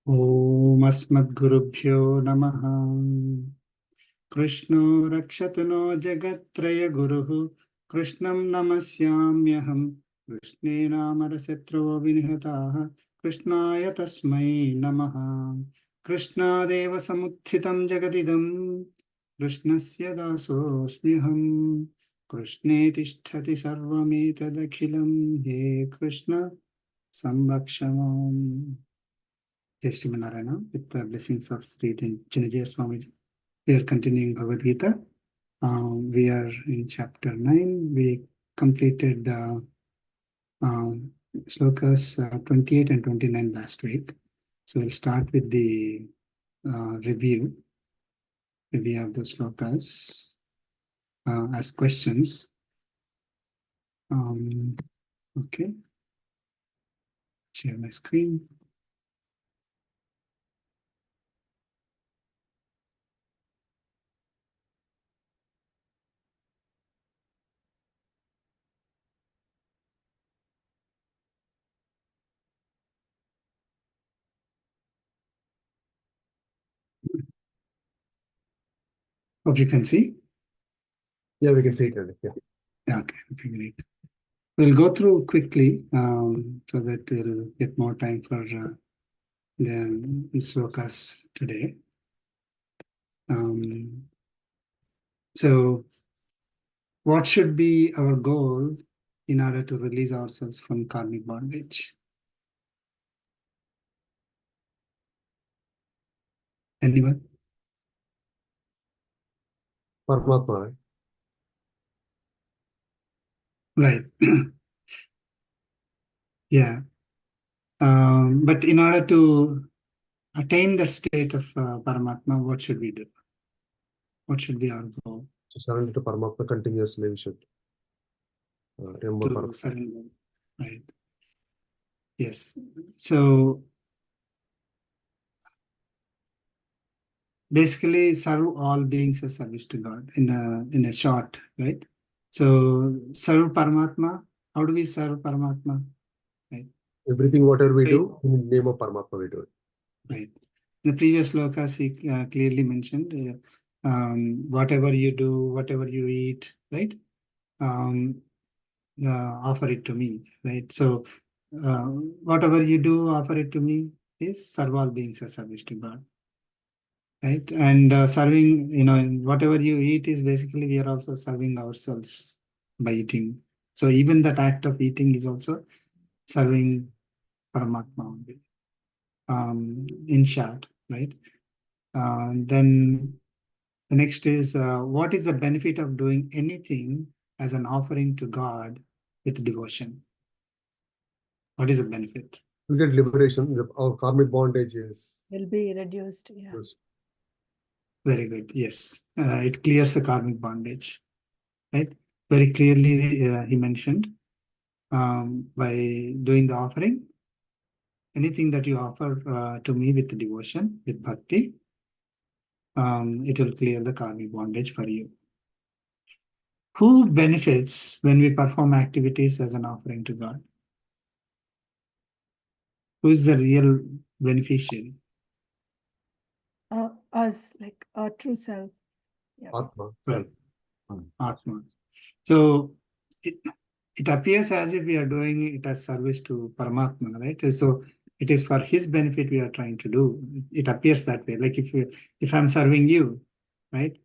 Om Asmadgurubhyo Namaha. Krishno Rakshatu no Jagatraya Guruhu. Krishnam Namasyamyaham. Krishne Namarasatro Vinihataha. Krishnaya Tasmai Namaha. Krishna Deva Samuthitam Jagadidam. Krishnasya Dasosmyaham. Krishne Tishtati Sarvametadakhilam. He Krishna Samrakshamam. Jai Narayana, with the blessings of Sri Chinajaya Swamiji. We are continuing Bhagavad Gita. We are in chapter 9. We completed slokas 28 and 29 last week. So we'll start with the review of the slokas as questions. Okay. Share my screen. Hope you can see. Yeah, we can see it. Yeah. Okay, great. We'll go through quickly so that we'll get more time for the slokas today. So, what should be our goal in order to release ourselves from karmic bondage? Anyone? Paramatma. Right. Yeah. But in order to attain that state of Paramatma, what should we do? What should be our goal? To surrender to Paramatma continuously, we should remember To Paramatma. surrender. Right. Yes. So, basically serve all beings as service to God in a short, right? So serve Paramatma. How do we serve Paramatma? Right. Everything, whatever we do, in the name of Paramatma, we do it. Right. In the previous slokas, he clearly mentioned whatever you do, whatever you eat, right? Offer it to me, right? So whatever you do, offer it to me is serve all beings as service to God. Right. And serving, whatever you eat is basically we are also serving ourselves by eating. So even that act of eating is also serving Paramatma only. In short, right? Then the next is what is the benefit of doing anything as an offering to God with devotion? What is the benefit? We get liberation. Our karmic bondage will be reduced. Yeah. Reduced. Very good. Yes. It clears the karmic bondage, right? Very clearly he mentioned by doing the offering, anything that you offer to me with devotion, with bhakti, it will clear the karmic bondage for you. Who benefits when we perform activities as an offering to God? Who is the real beneficiary? Us, like our true self. Yeah. Atma. Right. Atma. So it appears as if we are doing it as service to Paramatma, right? So it is for his benefit we are trying to do. It appears that way. Like if I'm serving you, right?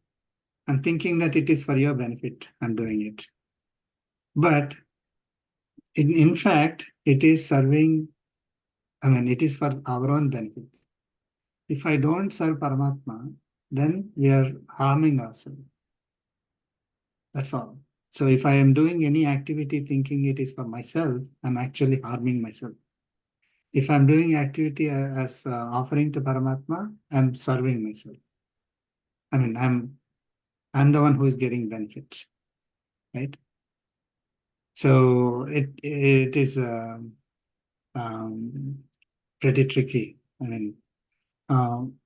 I'm thinking that it is for your benefit. I'm doing it. But in fact, it is serving, it is for our own benefit. If I don't serve Paramatma, then we are harming ourselves. That's all. So if I am doing any activity thinking it is for myself, I'm actually harming myself. If I'm doing activity as offering to Paramatma, I'm serving myself. I'm the one who is getting benefits, right? So it is pretty tricky.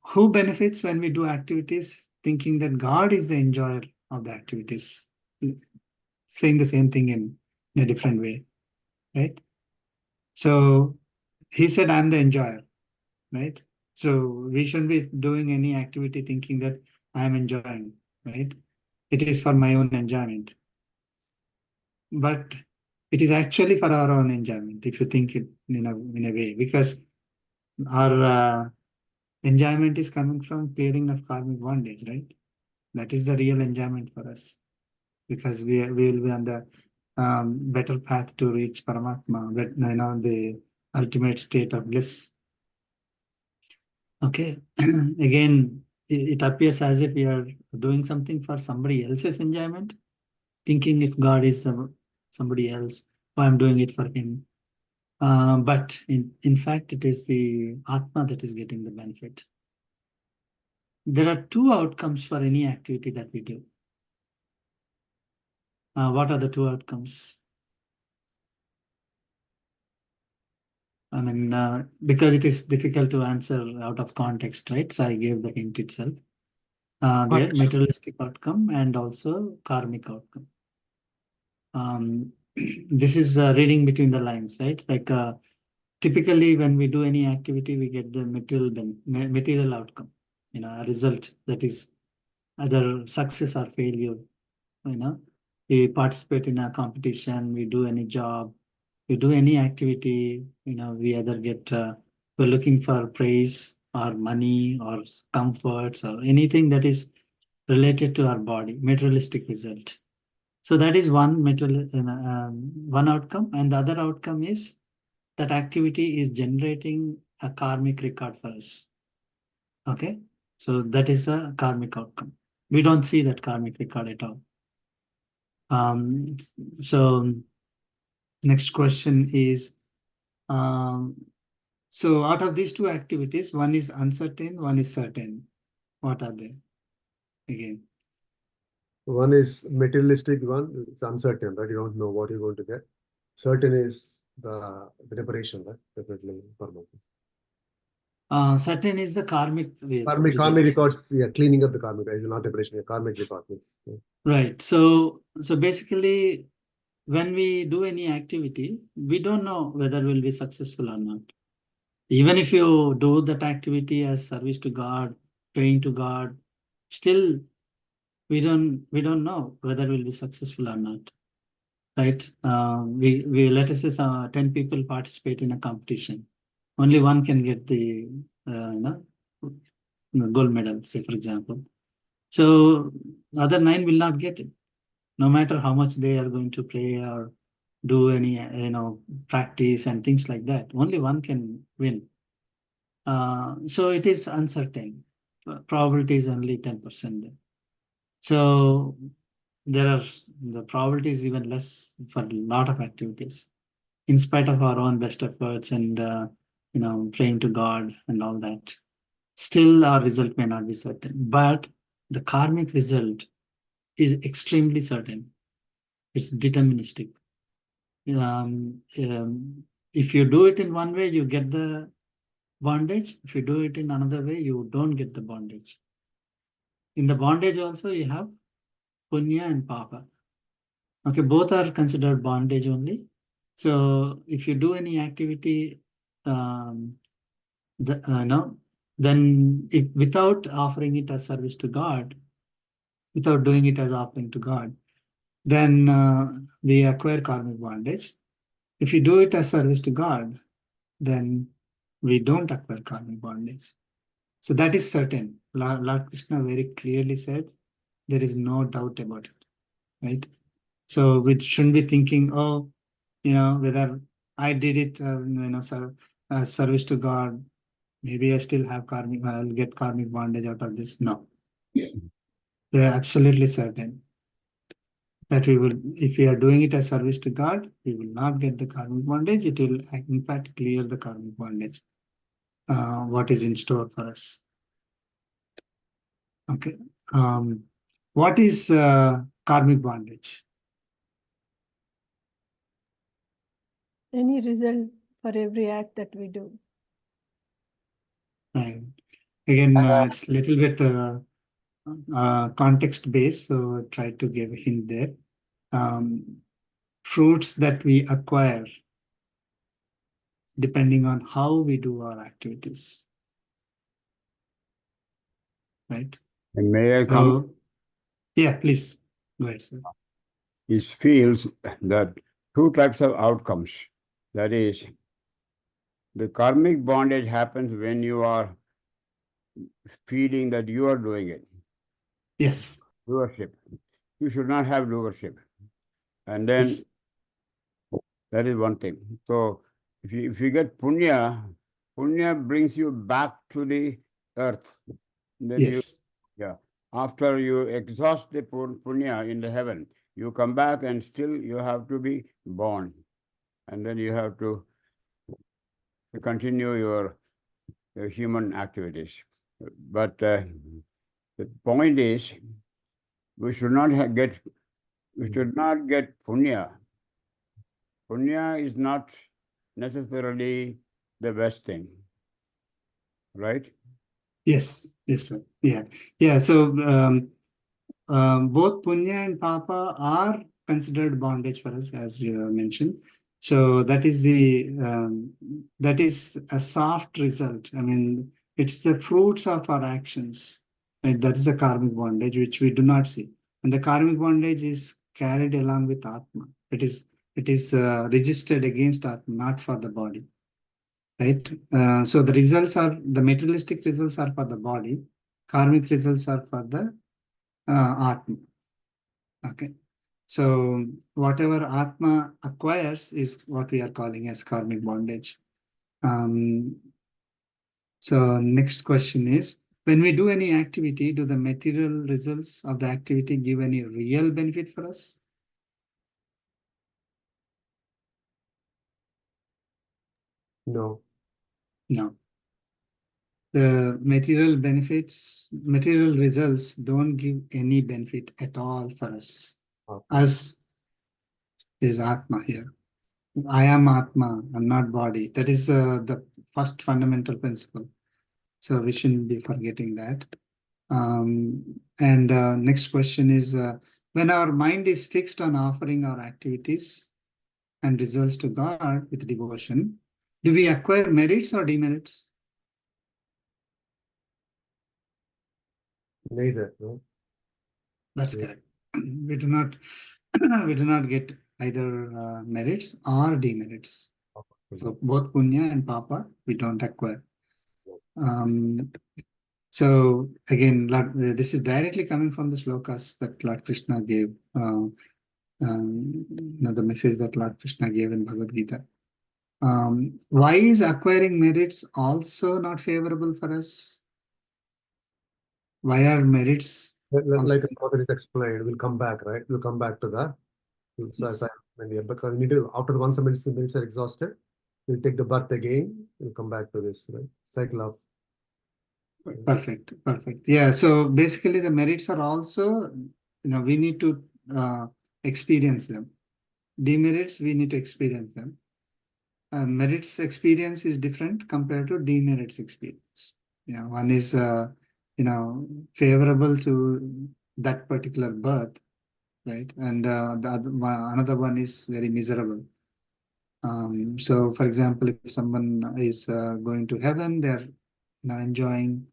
Who benefits when we do activities thinking that God is the enjoyer of the activities? Saying the same thing in a different way, right? So he said, I'm the enjoyer, right? So we shouldn't be doing any activity thinking that I am enjoying, right? It is for my own enjoyment. But it is actually for our own enjoyment, if you think it in a way, because our enjoyment is coming from clearing of karmic bondage, right? That is the real enjoyment for us, because we will be on the better path to reach Paramatma, but the ultimate state of bliss. Okay, again, it appears as if we are doing something for somebody else's enjoyment, thinking if God is somebody else, or I'm doing it for him. But in fact, it is the Atma that is getting the benefit. There are two outcomes for any activity that we do. What are the two outcomes? I mean, because it is difficult to answer out of context, right? So I gave the hint itself. There, materialistic outcome and also karmic outcome. This is reading between the lines, right? Like typically when we do any activity, we get the material outcome, a result that is either success or failure. We participate in a competition, we do any job, we do any activity, we either get, we're looking for praise or money or comforts or anything that is related to our body, materialistic result. So that is one outcome, and the other outcome is that activity is generating a karmic record for us. Okay, so that is a karmic outcome. We don't see that karmic record at all. So next question is, so out of these two activities, one is uncertain, one is certain. What are they? Again, One is materialistic one, it's uncertain, right? You don't know what you're going to get. Certain is the preparation, right? Definitely permanent. certain is the karmic Karmic result. records, yeah, cleaning up the karmic, is not preparation, karmic records. Yeah. Right. So basically, when we do any activity, we don't know whether we'll be successful or not. Even if you do that activity as service to God, praying to God, still we don't know whether we'll be successful or not. Right? We let us say 10 people participate in a competition. Only one can get the gold medal, say for example. So other 9 will not get it, no matter how much they are going to pray or do any practice and things like that. Only one can win. So it is uncertain. Probability is only 10% there. So the probability is even less for a lot of activities, in spite of our own best efforts and praying to God and all that. Still, our result may not be certain. But the karmic result is extremely certain. It's deterministic. If you do it in one way, you get the bondage. If you do it in another way, you don't get the bondage. In the bondage also, you have punya and papa. Okay, both are considered bondage only. So if you do any activity, then without offering it as service to God, without doing it as offering to God, then we acquire karmic bondage. If you do it as service to God, then we don't acquire karmic bondage. So that is certain. Lord Krishna very clearly said, there is no doubt about it, right? So we shouldn't be thinking, oh, whether I did it, as service to God, maybe I still have karmic, I'll get karmic bondage out of this. No, they're absolutely certain that we will, if we are doing it as service to God, we will not get the karmic bondage. It will, in fact, clear the karmic bondage, what is in store for us. Okay. What is karmic bondage? Any result for every act that we do. Right. Again, it's a little bit context based, so try to give a hint there. Fruits that we acquire depending on how we do our activities. right? And may I come? So, yeah, please go ahead, sir. It feels that two types of outcomes. That is, the karmic bondage happens when you are feeling that you are doing it. Yes, Doership. You should not have doership. And then yes, that is one thing. So if you get punya, punya brings you back to the earth. Then yes, after you exhaust the punya in the heaven, you come back and still you have to be born. And then you have to continue your human activities. But the point is, we should not get punya. Punya is not necessarily the best thing, right? yes, yes, sir. Yeah, yeah. So both punya and papa are considered bondage for us, as you mentioned. So that is a soft result. I mean, it's the fruits of our actions, right? That is a karmic bondage which we do not see, and the karmic bondage is carried along with atma. It is registered against atma, not for the body, right? So the materialistic results are for the body, karmic results are for the atma. Okay. So whatever Atma acquires is what we are calling as karmic bondage. So next question is, when we do any activity, do the material results of the activity give any real benefit for us? No. No. The material results don't give any benefit at all for us. Okay. Us is Atma here. I am Atma, I'm not body. That is the first fundamental principle. So we shouldn't be forgetting that. And next question is, when our mind is fixed on offering our activities and results to God with devotion, do we acquire merits or demerits? Neither. No. That's Yeah. correct. We do not get either merits or demerits. So both punya and papa we don't acquire. So again, this is directly coming from the slokas that Lord Krishna gave. The message that Lord Krishna gave in Bhagavad Gita. Why is acquiring merits also not favorable for us? Why are merits Like the author is explained, we'll come back, right? We'll come back to that. So Yes. because we need to, after once the minutes are exhausted, we'll take the birth again. We'll come back to this, right? Cycle of. Perfect. Yeah. So basically, the merits are also, we need to experience them. Demerits, we need to experience them. Merits experience is different compared to demerits experience. One is favorable to that particular birth, right? And another one is very miserable. So for example, if someone is going to heaven, they're enjoying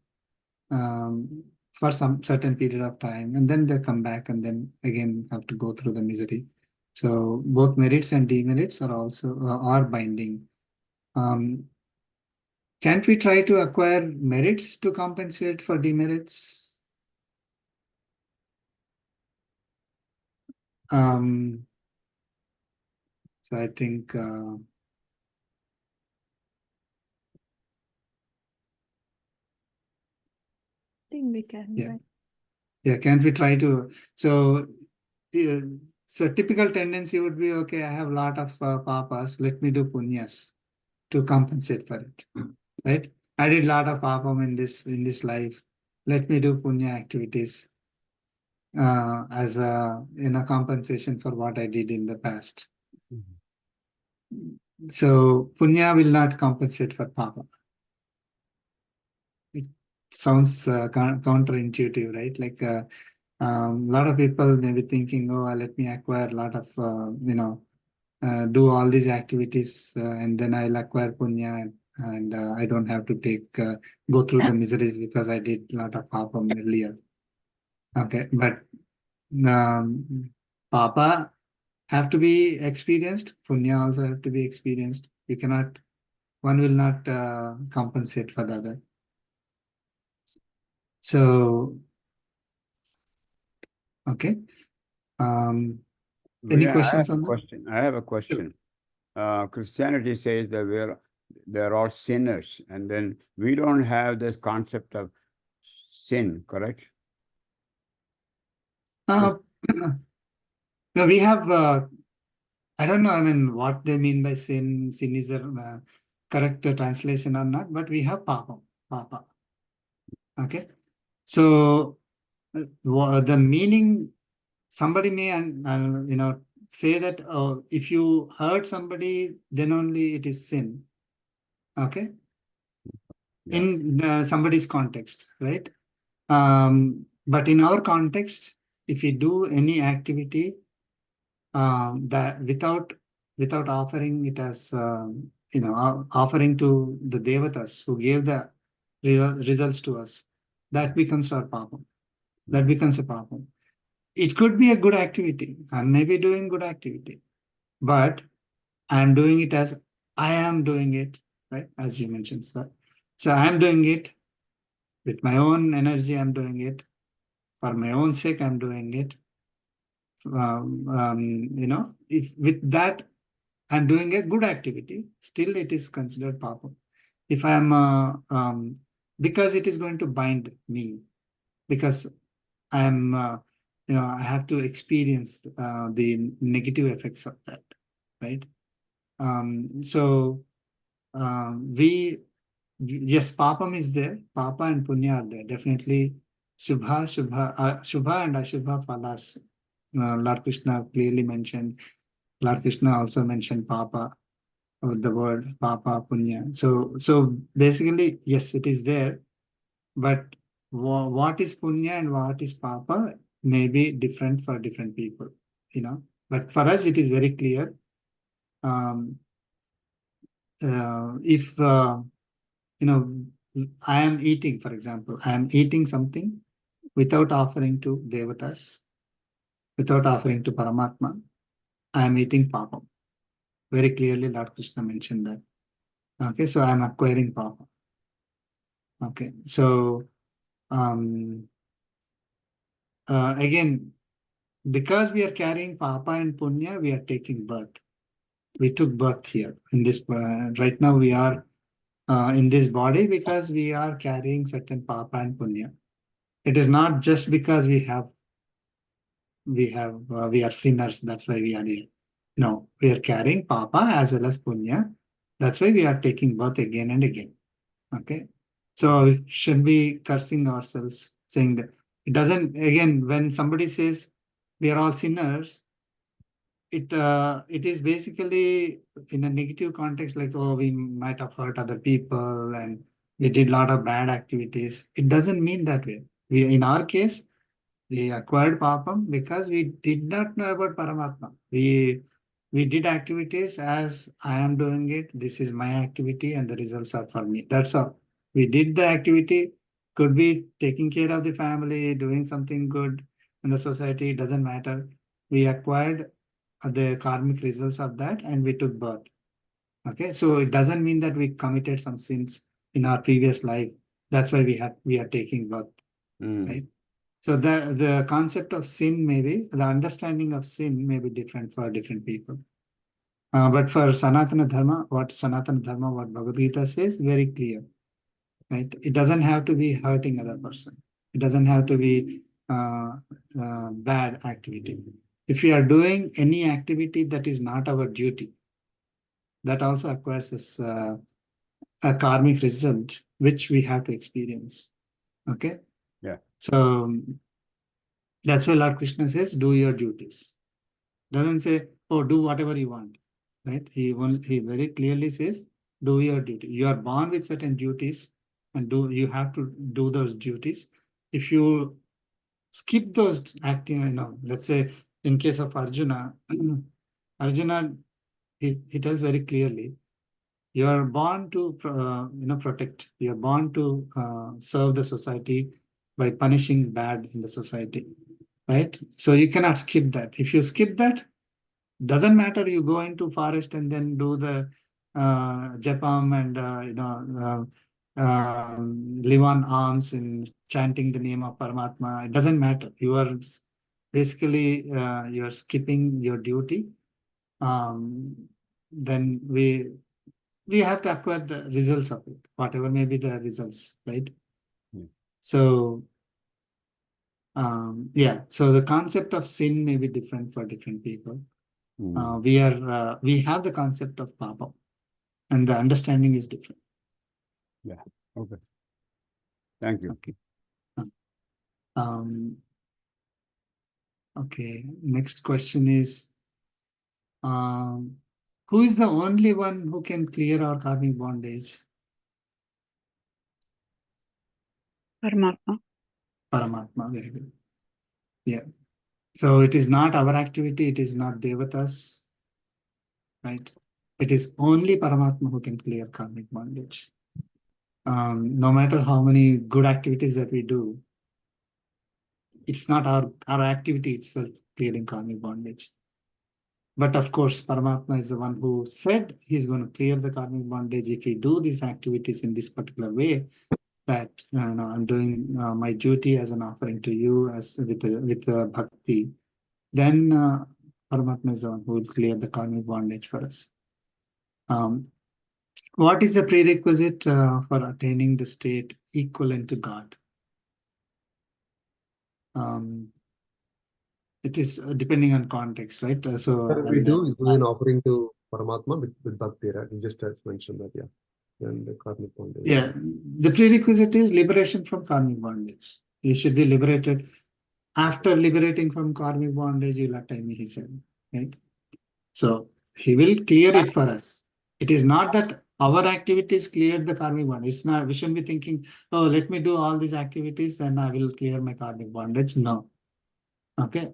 for some certain period of time, and then they come back and then again have to go through the misery. So both merits and demerits are also are binding. Can't we try to acquire merits to compensate for demerits? So I think we can. yeah. Right? Yeah, can't we try to? So, so typical tendency would be, okay, I have a lot of papas, let me do punyas to compensate for it, right? I did a lot of papam in this life. Let me do punya activities as a compensation for what I did in the past. So punya will not compensate for papa. It sounds counterintuitive, right? Like a lot of people may be thinking, oh, let me acquire a lot of do all these activities, and then I'll acquire punya, and I don't have to go through the miseries because I did a lot of papam earlier. Okay, but papa have to be experienced, punya also have to be experienced. You cannot, one will not compensate for the other. So, okay. Any questions on that? Question. I have a question. Christianity says that they're all sinners, and then we don't have this concept of sin, correct? No, we have, I don't know, I mean, what they mean by sin. Sin is a correct translation or not, but we have papa. Okay. So, the meaning, somebody may, say that if you hurt somebody, then only it is sin. Okay. Yeah. In somebody's context, right? But in our context, if we do any activity that without offering it as offering to the devatas who gave the results to us, that becomes our papam. That becomes a papam. It could be a good activity. I may be doing good activity, but I am doing it as I am doing it, right? As you mentioned, sir. So I am doing it with my own energy. I'm doing it for my own sake. I'm doing it. If with that I'm doing a good activity, still it is considered papam. If I'm because it is going to bind me, because I'm I have to experience the negative effects of that, right? So yes, papam is there, papa and punya are there, definitely. Shubha and ashubha phalas. Lord Krishna clearly mentioned. Lord Krishna also mentioned papa, or the word papa punya. So basically, yes, it is there, but what is punya and what is papa may be different for different people, But for us, it is very clear. If I am eating, for example, I am eating something without offering to devatas, without offering to Paramatma, I am eating papam. Very clearly, Lord Krishna mentioned that. Okay, so I am acquiring papa. Okay, so again, because we are carrying papa and punya, we are taking birth. We took birth here in this. Right now, we are in this body because we are carrying certain papa and punya. It is not just because we are sinners. That's why we are here. No, we are carrying papa as well as punya. That's why we are taking birth again and again. Okay, so we should be cursing ourselves, saying that it doesn't. Again, when somebody says we are all sinners, it is basically in a negative context, like, oh, we might have hurt other people and we did a lot of bad activities. It doesn't mean that way. In our case, we acquired papam because we did not know about Paramatma. We did activities as I am doing it. This is my activity and the results are for me. That's all. We did the activity, could be taking care of the family, doing something good in the society, it doesn't matter. We acquired the karmic results of that and we took birth. Okay, so it doesn't mean that we committed some sins in our previous life. That's why we are taking birth, right? So the concept of sin the understanding of sin may be different for different people. But for Sanatana Dharma, what Bhagavad Gita says, very clear, right? It doesn't have to be hurting other person. It doesn't have to be bad activity. If we are doing any activity that is not our duty, that also acquires this a karmic result, which we have to experience. Okay? Yeah. So that's why Lord Krishna says, do your duties. Doesn't say, oh, do whatever you want, right? He very clearly says, do your duty. You are born with certain duties and you have to do those duties. If you skip those acting, let's say in case of Arjuna, Arjuna he tells very clearly, you are born to protect. You are born to serve the society by punishing bad in the society, right? So you cannot skip that. If you skip that, doesn't matter. You go into forest and then do the japam and live on alms and chanting the name of Paramatma. It doesn't matter. You are basically you are skipping your duty. Then we have to acquire the results of it, whatever may be the results, right? Hmm. So, yeah, so the concept of sin may be different for different people. We have the concept of papa, and the understanding is different. Yeah. Okay. Thank you. Okay. Okay. Next question is, who is the only one who can clear our karmic bondage? Paramatma. Paramatma, very good. Yeah. So it is not our activity, it is not Devatas, right? It is only Paramatma who can clear karmic bondage. No matter how many good activities that we do, it's not our activity itself clearing karmic bondage. But of course, Paramatma is the one who said he's going to clear the karmic bondage if we do these activities in this particular way. That I'm doing my duty as an offering to you as with bhakti. Then Paramatma is the one who will clear the karmic bondage for us. What is the prerequisite for attaining the state equivalent to God? It is depending on context, right? We do an offering to Paramatma with Bhakti, right? You just mentioned that, yeah. And the karmic bondage. Yeah, the prerequisite is liberation from karmic bondage. You should be liberated. After liberating from karmic bondage, you'll attain me, he said, right? So he will clear it for us. It is not that our activities cleared the karmic bondage. It's not, we shouldn't be thinking, oh, let me do all these activities and I will clear my karmic bondage. No. Okay.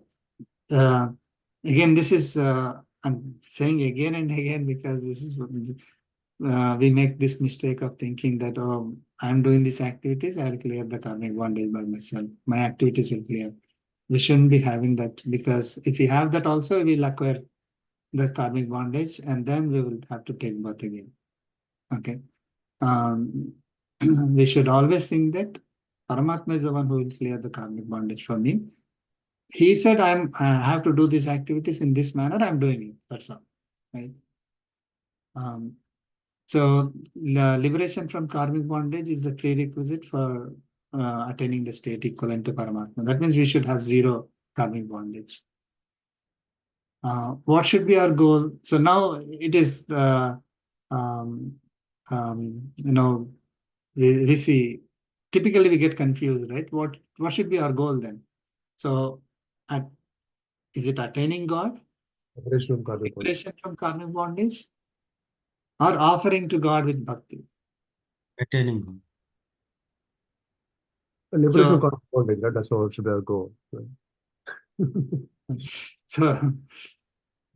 Again, this is, I'm saying again and again because this is we make this mistake of thinking that, oh, I'm doing these activities, I'll clear the karmic bondage by myself. My activities will clear. We shouldn't be having that, because if we have that also, we'll acquire the karmic bondage and then we will have to take birth again. Okay. We should always think that Paramatma is the one who will clear the karmic bondage for me. He said, I have to do these activities in this manner, I'm doing it. That's all. Right. So liberation from karmic bondage is the prerequisite for attaining the state equivalent to Paramatma. That means we should have zero karmic bondage. What should be our goal? So now it is we see, typically we get confused, right? What should be our goal then? So is it attaining God? Liberation from karmic bondage. Liberation from karmic bondage? Or offering to God with bhakti? Attaining God. Liberation from karmic bondage, right? That's what should be our goal. Right? So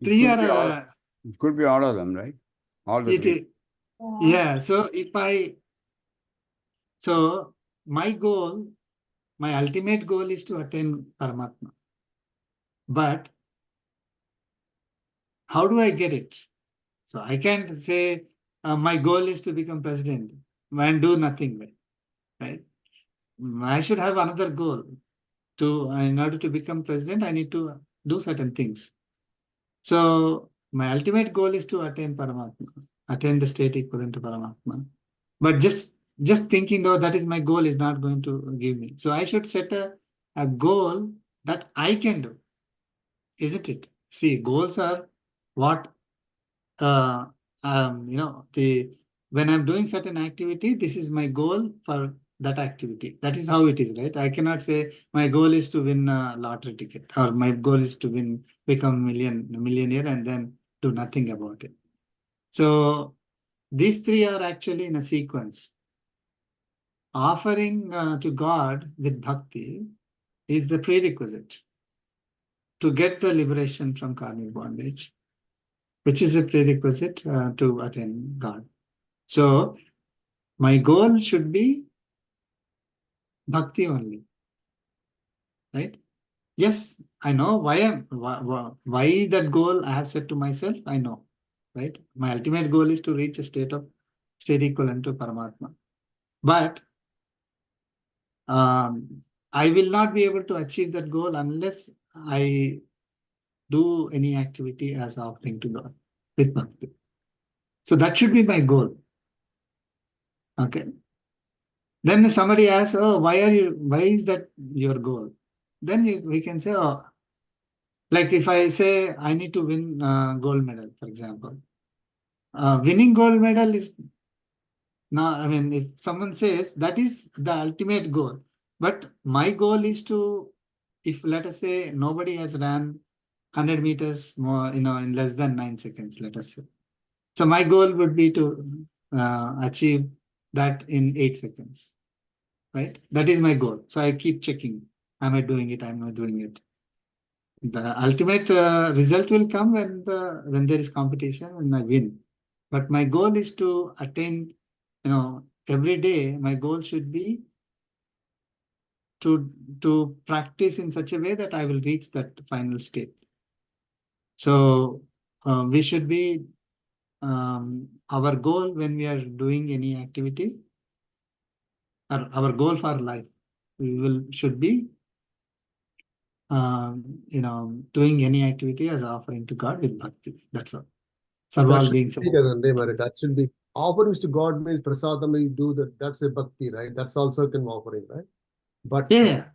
three are it could be all of them, right? All the three. Yeah. So my goal, my ultimate goal is to attain Paramatma. But how do I get it? So I can't say my goal is to become president and do nothing, right? I should have another goal. In order to become president, I need to do certain things. So my ultimate goal is to attain Paramatma, attain the state equivalent to Paramatma. But just thinking, though, that is my goal is not going to give me. So I should set a goal that I can do, isn't it? See, goals are what, when I'm doing certain activity, this is my goal for that activity. That is how it is, right? I cannot say my goal is to win a lottery ticket, or my goal is to become a millionaire and then do nothing about it. So these three are actually in a sequence. Offering to God with bhakti is the prerequisite to get the liberation from karmic bondage. which is a prerequisite to attain God. So my goal should be bhakti only, right? Yes, I know why that goal I have set to myself. I know, right? My ultimate goal is to reach a state equivalent to Paramatma. But I will not be able to achieve that goal unless I do any activity as offering to God with bhakti. So that should be my goal. Okay. Then if somebody asks, "Oh, why is that your goal?" Then we can say, "Oh, like if I say I need to win gold medal, for example, winning gold medal is not. I mean, if someone says that is the ultimate goal, but my goal is to, if let us say nobody has ran 100 meters more, in less than 9 seconds, let us say. So my goal would be to achieve that in 8 seconds, right? That is my goal. So I keep checking. Am I doing it? Am I doing it? The ultimate result will come when there is competition and I win. But my goal is to attain, every day my goal should be to practice in such a way that I will reach that final state. So we should be our goal when we are doing any activity, or our goal for life, should be doing any activity as offering to God with bhakti. That's all. Serve That all should beings. be that should be offerings to God means prasadam. You do that. That's a bhakti, right? That's also an offering, right? But Yeah.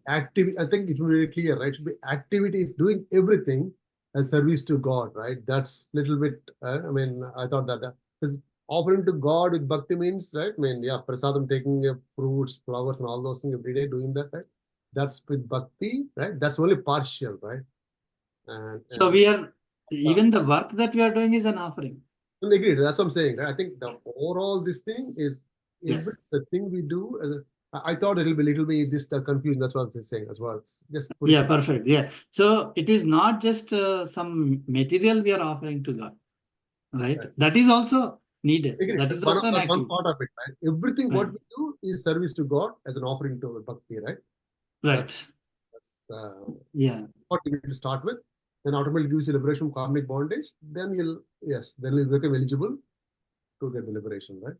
I think it will be very clear, right? It should be activities, doing everything as service to God, right? That's little bit. I thought that because offering to God with bhakti means, right? Prasadam, taking fruits, flowers, and all those things every day, doing that, right? That's with bhakti, right? That's only partial, right? So we are, even the work that we are doing is an offering. Agreed. That's what I'm saying, right? I think the overall this thing is every thing we do. I thought it'll be little bit the confusion. That's what I'm saying as well. It's just perfect. Yeah. So it is not just some material we are offering to God, right? That is also needed. Agreed. That is That's also an one activity. part of it, right? Everything Right. what we do is service to God as an offering to bhakti, right? Right. That's what you need to start with. Then automatically gives you liberation from karmic bondage. Then you'll become eligible to get the liberation, right?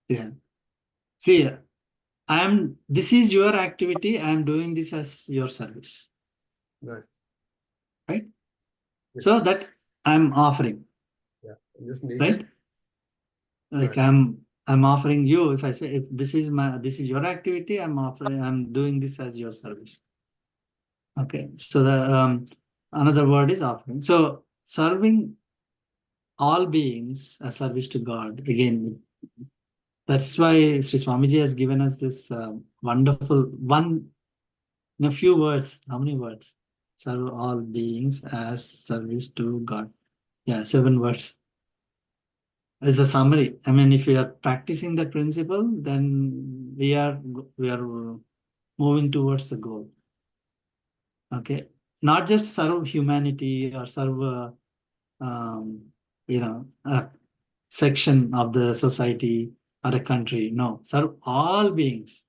Yeah. See, this is your activity. I am doing this as your service. Right. Right. Yes. So that I'm offering. Yeah. Just right. Like I'm offering you. If I say, if this is your activity, I'm doing this as your service. Okay. So the another word is offering. So serving all beings as service to God. Again, that's why Sri Swamiji has given us this wonderful one in a few words. How many words? Serve all beings as service to God. Yeah, 7 words. As a summary. I mean, if we are practicing that principle, then we are moving towards the goal. Okay, not just serve humanity or serve a section of the society or a country. No, serve all beings,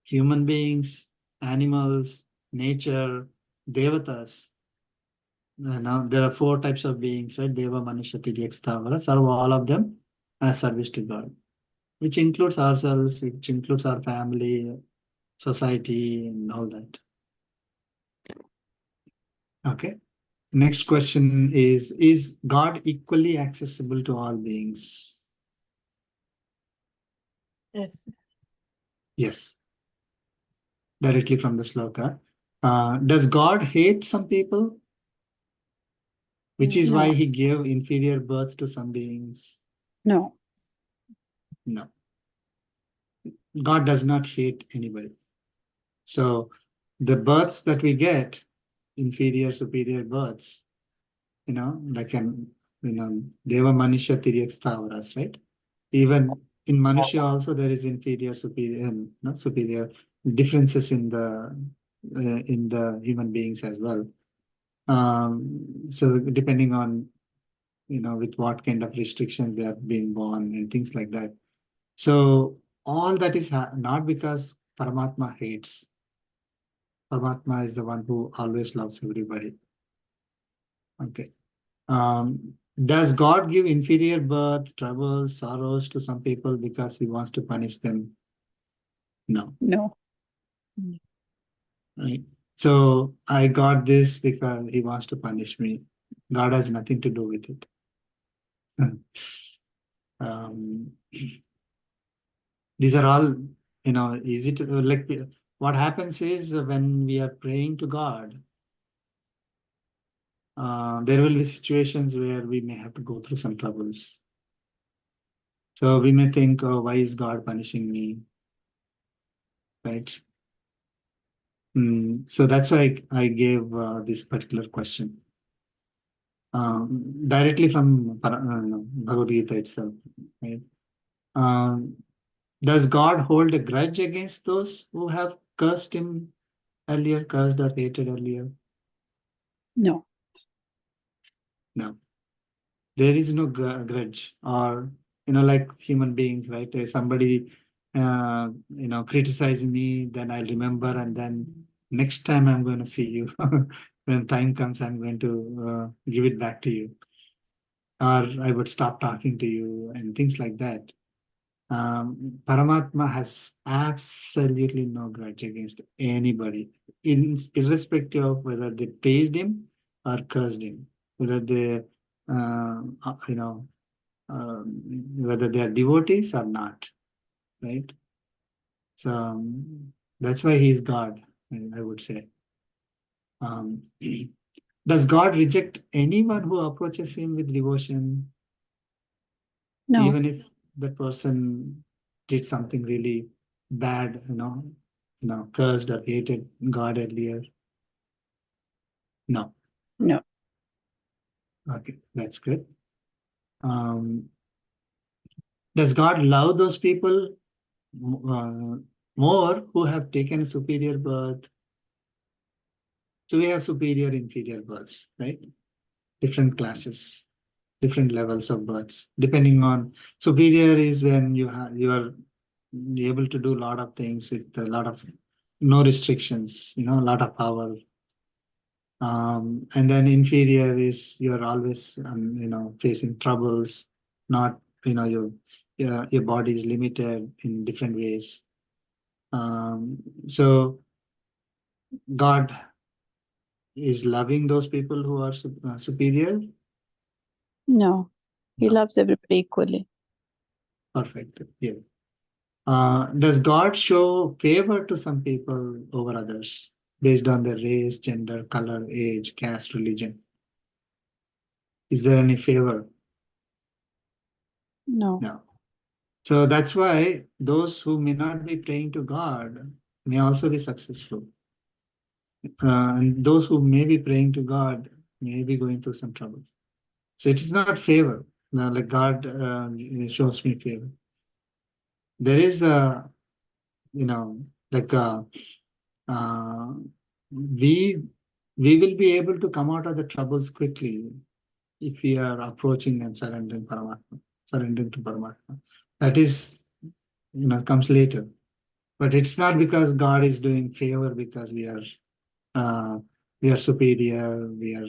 human beings, animals, nature, devatas. Now there are 4 types of beings, right? Deva, Manusha, Tiryak, Sthavara. Serve all of them as service to God, which includes ourselves, which includes our family, society, and all that. Okay. Next question is God equally accessible to all beings? Yes. Yes. Directly from the sloka. Does God hate some people? Which is why he gave inferior birth to some beings? No. No. God does not hate anybody. So the births that we get, inferior, superior births, like Deva, Manusha, Tiryak, Stavaras, right? Even in Manusha also there is inferior, superior, superior differences in the human beings as well. So depending on, with what kind of restrictions they have been born and things like that. So all that is not because Paramatma hates. Paramatma is the one who always loves everybody. Okay. Does God give inferior birth, troubles, sorrows to some people because he wants to punish them? No. No. Right. So I got this because he wants to punish me. God has nothing to do with it. These are all, easy to like. What happens is when we are praying to God, there will be situations where we may have to go through some troubles. So we may think, oh, why is God punishing me? Right? So that's why I gave this particular question directly from Bhagavad Gita itself. Right? Does God hold a grudge against those who have cursed him earlier, cursed or hated earlier? No. No. There is no grudge, or like human beings, right? If somebody criticizing me, then I'll remember, and then next time I'm going to see you. When time comes, I'm going to give it back to you, or I would stop talking to you and things like that. Paramatma has absolutely no grudge against anybody, irrespective of whether they praised him or cursed him, whether they you know whether they are devotees or not, right? So that's why he is God, I would say. Does God reject anyone who approaches him with devotion, No. even if the person did something really bad, cursed or hated God earlier? No. No. Okay, that's good. Does God love those people more who have taken a superior birth? So we have superior, inferior births, right? Different classes, different levels of births. Depending on superior is when you are able to do a lot of things with a lot of no restrictions, a lot of power. And then inferior is you're always facing troubles, not your body is limited in different ways. So God is loving those people who are superior. No. He No. loves everybody equally. Perfect. Yeah. Does God show favor to some people over others based on their race, gender, color, age, caste, religion? Is there any favor? No. No. So that's why those who may not be praying to God may also be successful. And those who may be praying to God may be going through some trouble. So it is not favor. Now, like God shows me favor. There is a, like we will be able to come out of the troubles quickly if we are approaching and surrendering to Paramatma. That is, comes later. But it's not because God is doing favor because we are superior, we are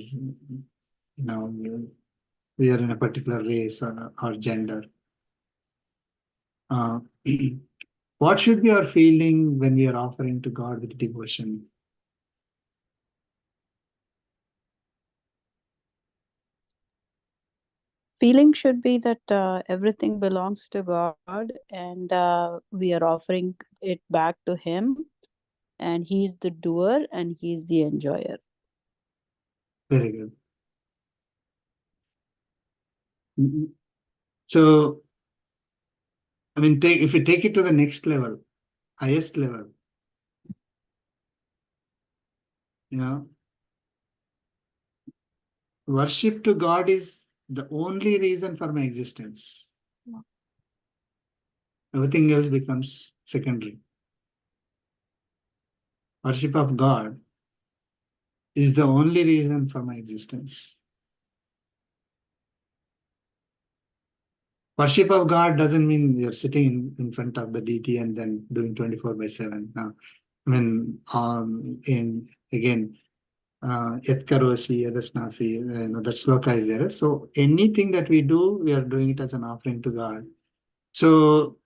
in a particular race or gender. Uh, what should be our feeling when we are offering to God with devotion? Feeling should be that everything belongs to God, and we are offering it back to Him, and He's the doer and He's the enjoyer. Very good. So, I mean, if we take it to the next level, highest level, worship to God is the only reason for my existence. Everything else becomes secondary. Worship of God is the only reason for my existence. Worship of God doesn't mean you're sitting in front of the deity and then doing 24/7. No. I mean, again, Yat karoshi, yadasnasi, that sloka is there. So anything that we do, we are doing it as an offering to God. So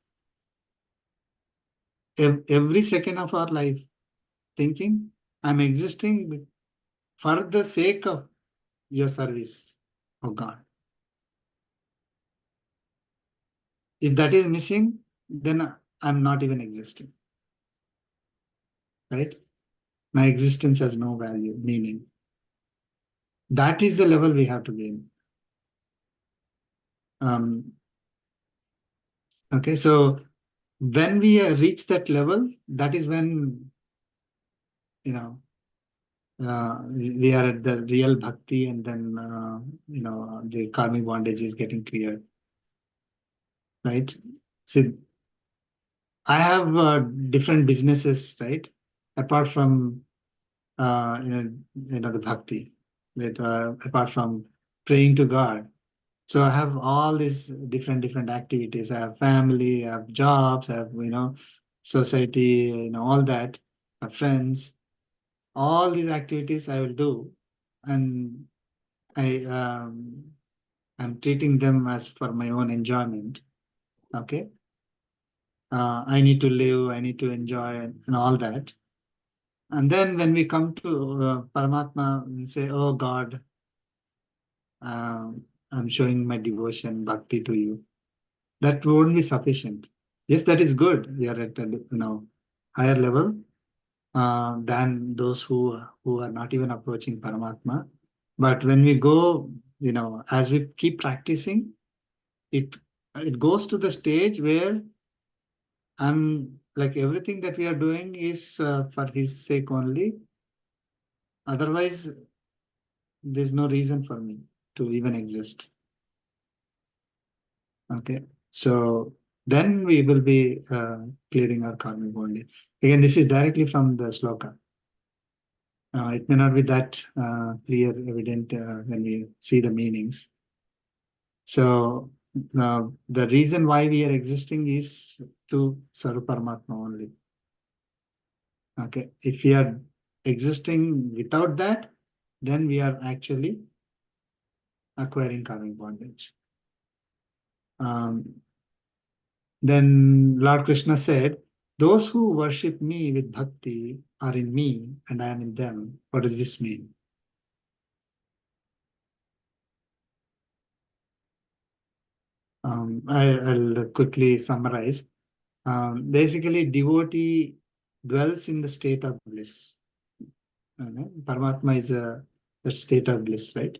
every second of our life, thinking, I'm existing for the sake of your service, oh God. If that is missing, then I'm not even existing. Right? My existence has no value, meaning. That is the level we have to be in. Okay, so when we reach that level, that is when, we are at the real bhakti, and then, the karmic bondage is getting cleared. Right? So I have different businesses, right? Apart from, the bhakti, right? Apart from praying to God. So I have all these different activities. I have family, I have jobs, I have, society, all that, I have friends. All these activities I will do, and I'm treating them as for my own enjoyment. Okay. I need to live, I need to enjoy, and all that. And then when we come to Paramatma, we say, oh God, I'm showing my devotion, bhakti to you. That won't be sufficient. Yes, that is good. We are at a higher level than those who are not even approaching Paramatma. But when we go, as we keep practicing, it goes to the stage where I'm like, everything that we are doing is for his sake only. Otherwise, there's no reason for me to even exist. Okay, so then we will be clearing our karmic bondage. Again, this is directly from the sloka. It may not be that clear, evident when we see the meanings. So the reason why we are existing is to serve Paramatma only. Okay, if we are existing without that, then we are actually acquiring karmic bondage. Then Lord Krishna said, those who worship me with bhakti are in me and I am in them. What does this mean? I'll quickly summarize. Basically, devotee dwells in the state of bliss. Paramatma is the state of bliss, right?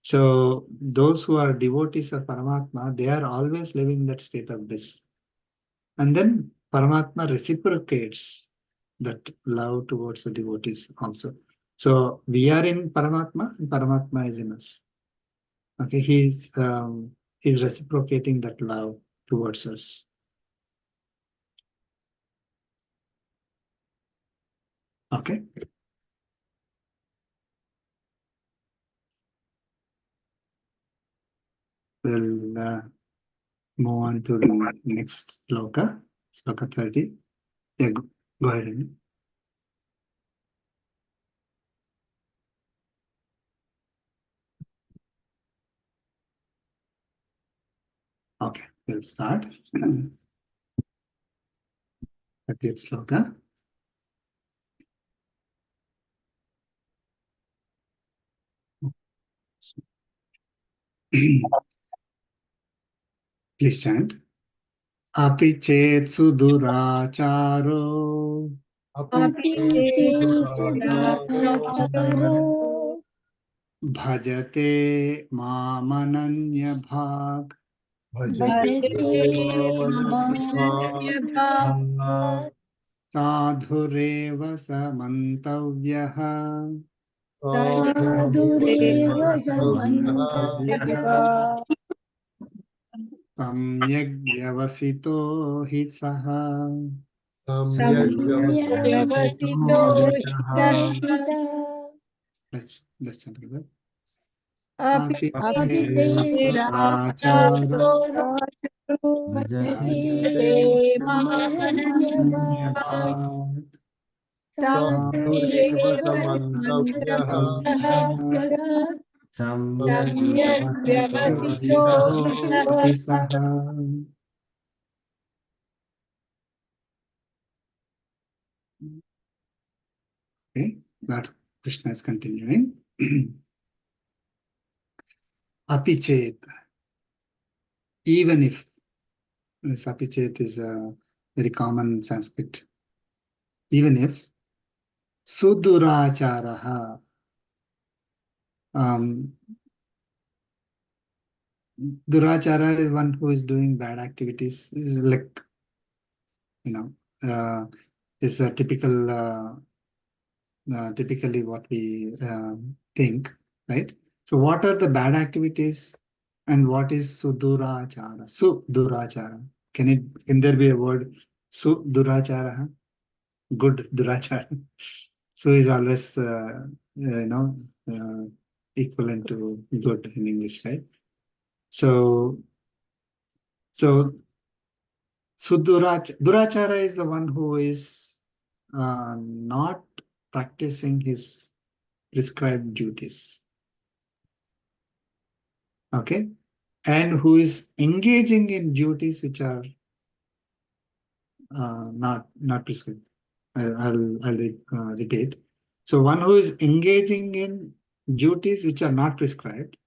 So those who are devotees of Paramatma, they are always living that state of bliss. And then Paramatma reciprocates that love towards the devotees also. So we are in Paramatma, and Paramatma is in us. Okay, he's reciprocating that love towards us. Okay. We'll move on to the next sloka, sloka 30. Yeah, go ahead. Amy. Okay, we'll start. 30th sloka. Please chant. Api chet suduracharo Api bhajate mamananya bhag sadhureva samantavyaha samyak vyavasito hi saha. Samyak Vyavasito hitah. Let's chant together. Api Okay, Lord Krishna is continuing. Apichet, even if, this apichet is a very common Sanskrit, even if suduracharaha, durachara is one who is doing bad activities, is like, is a typical, typically what we think, right? So what are the bad activities and what is sudurachara? Sudurachara. Can there be a word sudurachara? Good durachara. So is always equivalent to good in English, right? So durachara is the one who is not practicing his prescribed duties. Okay, and who is engaging in duties which are not prescribed. I'll repeat. So one who is engaging in duties which are not prescribed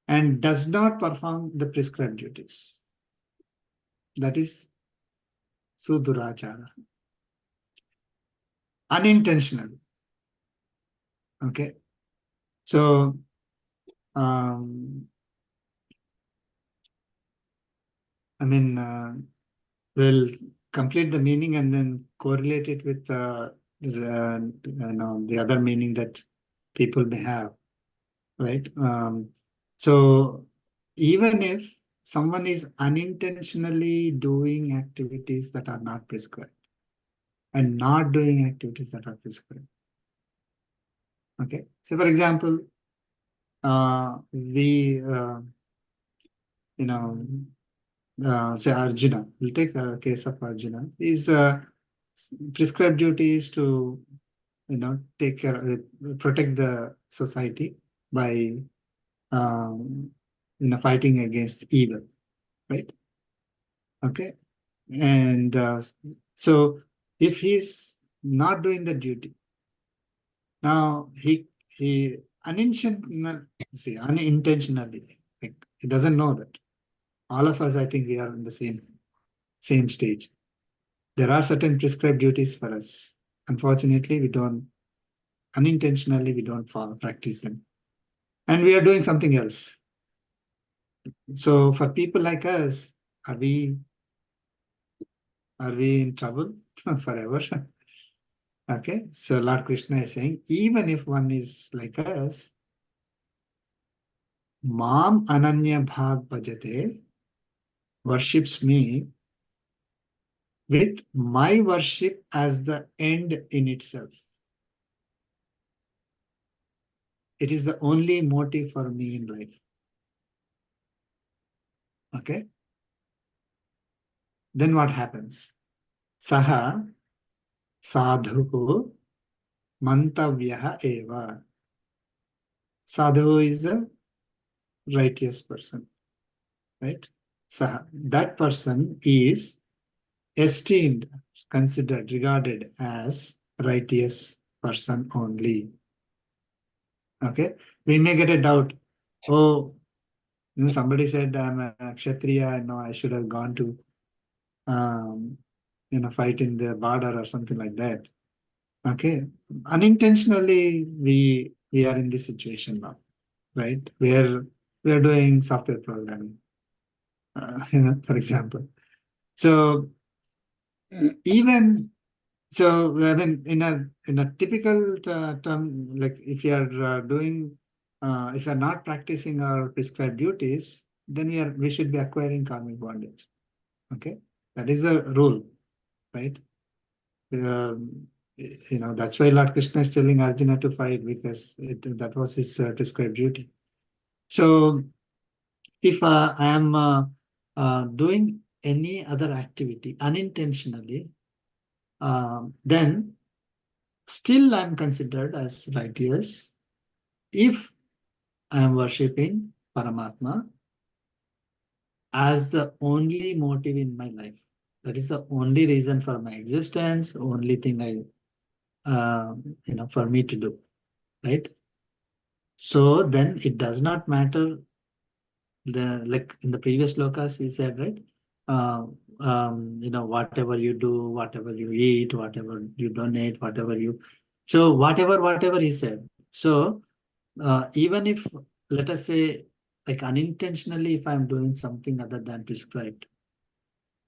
and does not perform the prescribed duties. That is sudurachara. Unintentional. Okay. So we'll complete the meaning and then correlate it with the other meaning that people may have, right? So even if someone is unintentionally doing activities that are not prescribed and not doing activities that are prescribed, okay. So for example, say Arjuna, we'll take a case of Arjuna. His prescribed duty is to, take care, protect the society by, fighting against evil, right? Okay, and so if he's not doing the duty, now he unintentionally, like he doesn't know that. All of us, I think, we are in the same stage. There are certain prescribed duties for us. Unfortunately, unintentionally, we don't practice them. And we are doing something else. So for people like us, are we in trouble forever? Okay, so Lord Krishna is saying, even if one is like us, Mam Ananya Bhag Bhajate, worships me with my worship as the end in itself. It is the only motive for me in life. Okay. Then what happens? Saha sadhu mantavyaha eva. Sadhu is a righteous person, right? Saha. That person is esteemed, considered, regarded as righteous person only. Okay. We may get a doubt. Oh, somebody said I'm a Kshatriya. No, I should have gone to fight in the border or something like that. Okay, unintentionally we are in this situation now, right? Where we are doing software programming, for example. So even so, I mean, in a typical term, like if you are if you are not practicing our prescribed duties, then we should be acquiring karmic bondage. Okay, that is a rule, right? That's why Lord Krishna is telling Arjuna to fight, because that was his prescribed duty. So if I am doing any other activity unintentionally, then still I'm considered as righteous if I am worshipping Paramatma as the only motive in my life. That is the only reason for my existence, only thing for me to do, right? So then it does not matter, like in the previous lokas he said, right? Whatever you do, whatever you eat, whatever you donate, whatever he said. So even if, let us say, like unintentionally, if I'm doing something other than prescribed,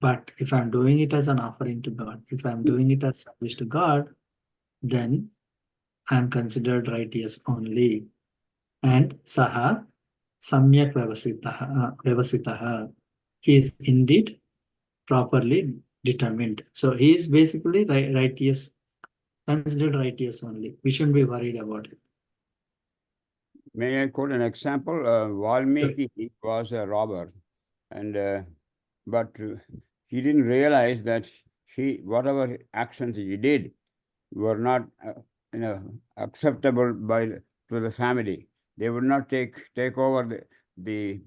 but if I'm doing it as an offering to God, if I'm doing it as service to God, then I'm considered righteous only. And saha samyak vyavasitaha. He is indeed properly determined. So he is basically righteous, considered righteous only. We shouldn't be worried about it. May I quote an example? Valmiki was a robber, and but he didn't realize that whatever actions he did were not acceptable to the family. They would not take over the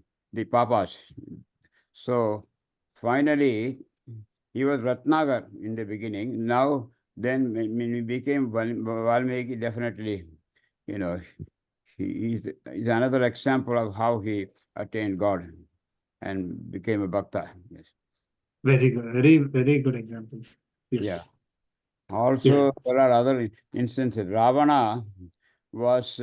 papas. So finally, he was Ratnagar in the beginning. Now, then when he became Valmiki, definitely, he's another example of how he attained God and became a bhakta. Yes. Very good. Very, very good examples. Yes. Yeah. Also, there are other instances. Ravana was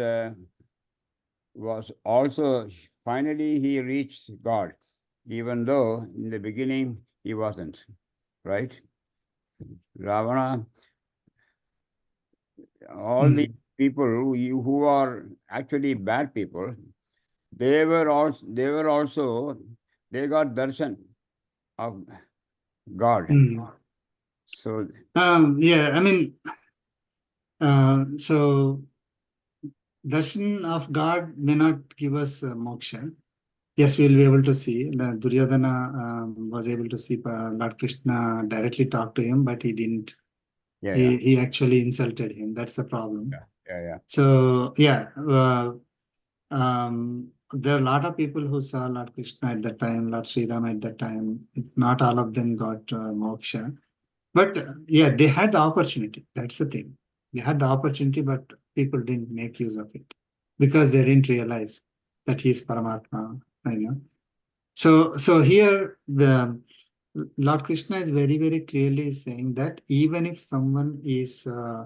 also finally he reached God, even though in the beginning he wasn't. Right? Ravana, all the people who are actually bad people, they got darshan of God. So so darshan of God may not give us moksha. Yes, we'll be able to see. Duryodhana was able to see Lord Krishna directly talk to him, but he didn't. He actually insulted him. That's the problem. So there are a lot of people who saw Lord Krishna at that time, Lord Sri Ram at that time. Not all of them got moksha. But they had the opportunity. That's the thing. They had the opportunity, but people didn't make use of it because they didn't realize that he is Paramatma. So here, Lord Krishna is very, very clearly saying that even if someone is uh,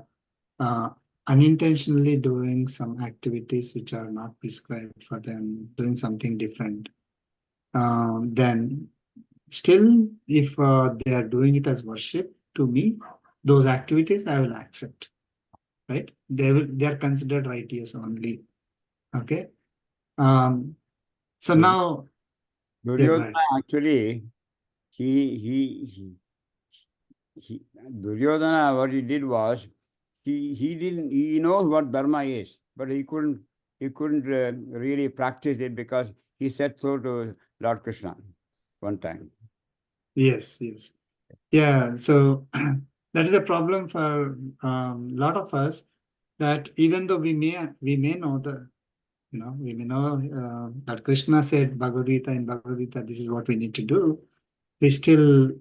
unintentionally doing some activities which are not prescribed for them, doing something different, then still, if they are doing it as worship to me, those activities I will accept. Right? They are considered righteous only. Okay. So now Duryodhana actually Duryodhana, what he did was he knows what dharma is, but he couldn't really practice it because he said so to Lord Krishna one time. Yes. Yeah. So that is a problem for a lot of us, that even though we may know that Krishna said Bhagavad Gita, in Bhagavad Gita, this is what we need to do. We still,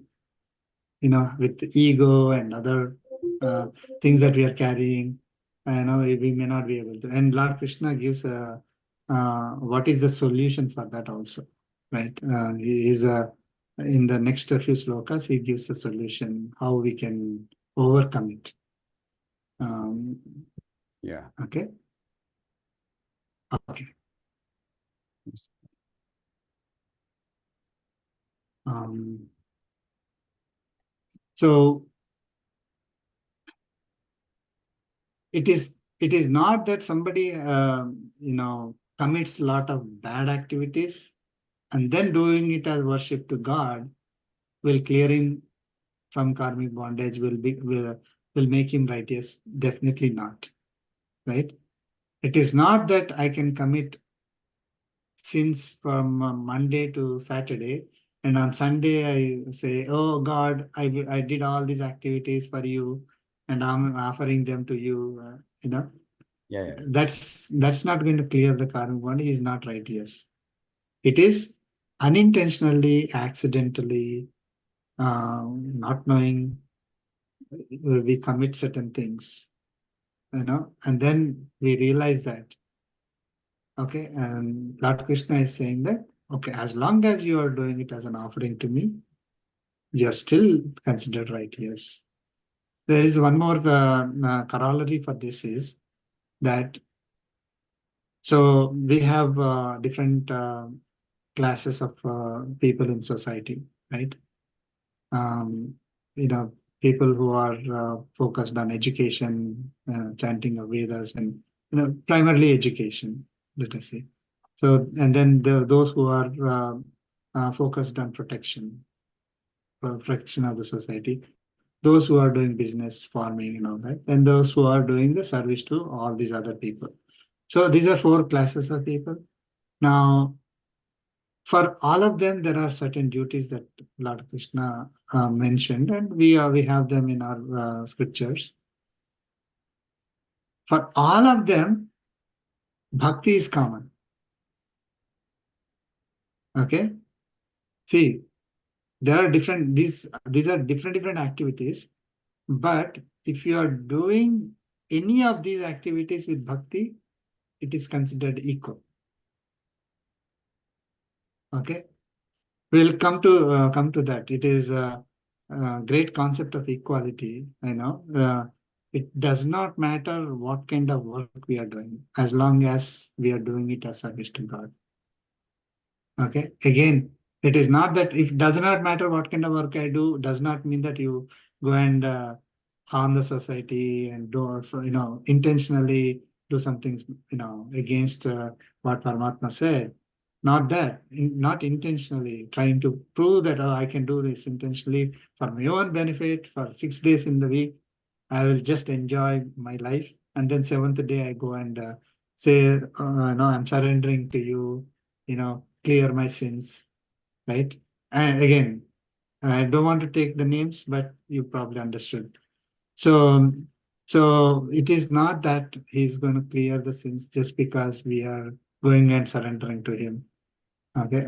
with ego and other things that we are carrying, we may not be able to. And Lord Krishna gives what is the solution for that also, right? He is in the next few slokas, he gives a solution how we can overcome it. Okay. So it is not that somebody commits a lot of bad activities and then doing it as worship to God will clear him from karmic bondage, will will make him righteous? Definitely not, right? It is not that I can commit sins from Monday to Saturday, and on Sunday I say, "Oh God, I did all these activities for you, and I'm offering them to you." Yeah. That's not going to clear the karmic bond. He is not righteous. It is unintentionally, accidentally, not knowing, we commit certain things, and then we realize that. Okay, and Lord Krishna is saying that, okay, as long as you are doing it as an offering to me, you are still considered righteous. There is one more corollary for this is that, so we have different classes of people in society, right? Um, you know, people who are focused on education, chanting of Vedas, and primarily education, let us say. So, and then those who are focused on protection of the society, those who are doing business, farming, and all that, and those who are doing the service to all these other people. So these are four classes of people. Now, for all of them, there are certain duties that Lord Krishna mentioned, and we have them in our scriptures. For all of them, bhakti is common. Okay, see, there are different, these are different activities, but if you are doing any of these activities with bhakti, it is considered equal. Okay, we'll come to that. It is a great concept of equality. It does not matter what kind of work we are doing, as long as we are doing it as service to God. Okay, again, it is not that if does not matter what kind of work I do, does not mean that you go and harm the society and do, intentionally do something, against what Paramatma said. Not that, not intentionally trying to prove that, oh, I can do this intentionally for my own benefit for 6 days in the week. I will just enjoy my life. And then seventh day I go and say, no, I'm surrendering to you, clear my sins, right? And again, I don't want to take the names, but you probably understood. So it is not that he's going to clear the sins just because we are going and surrendering to him. Okay.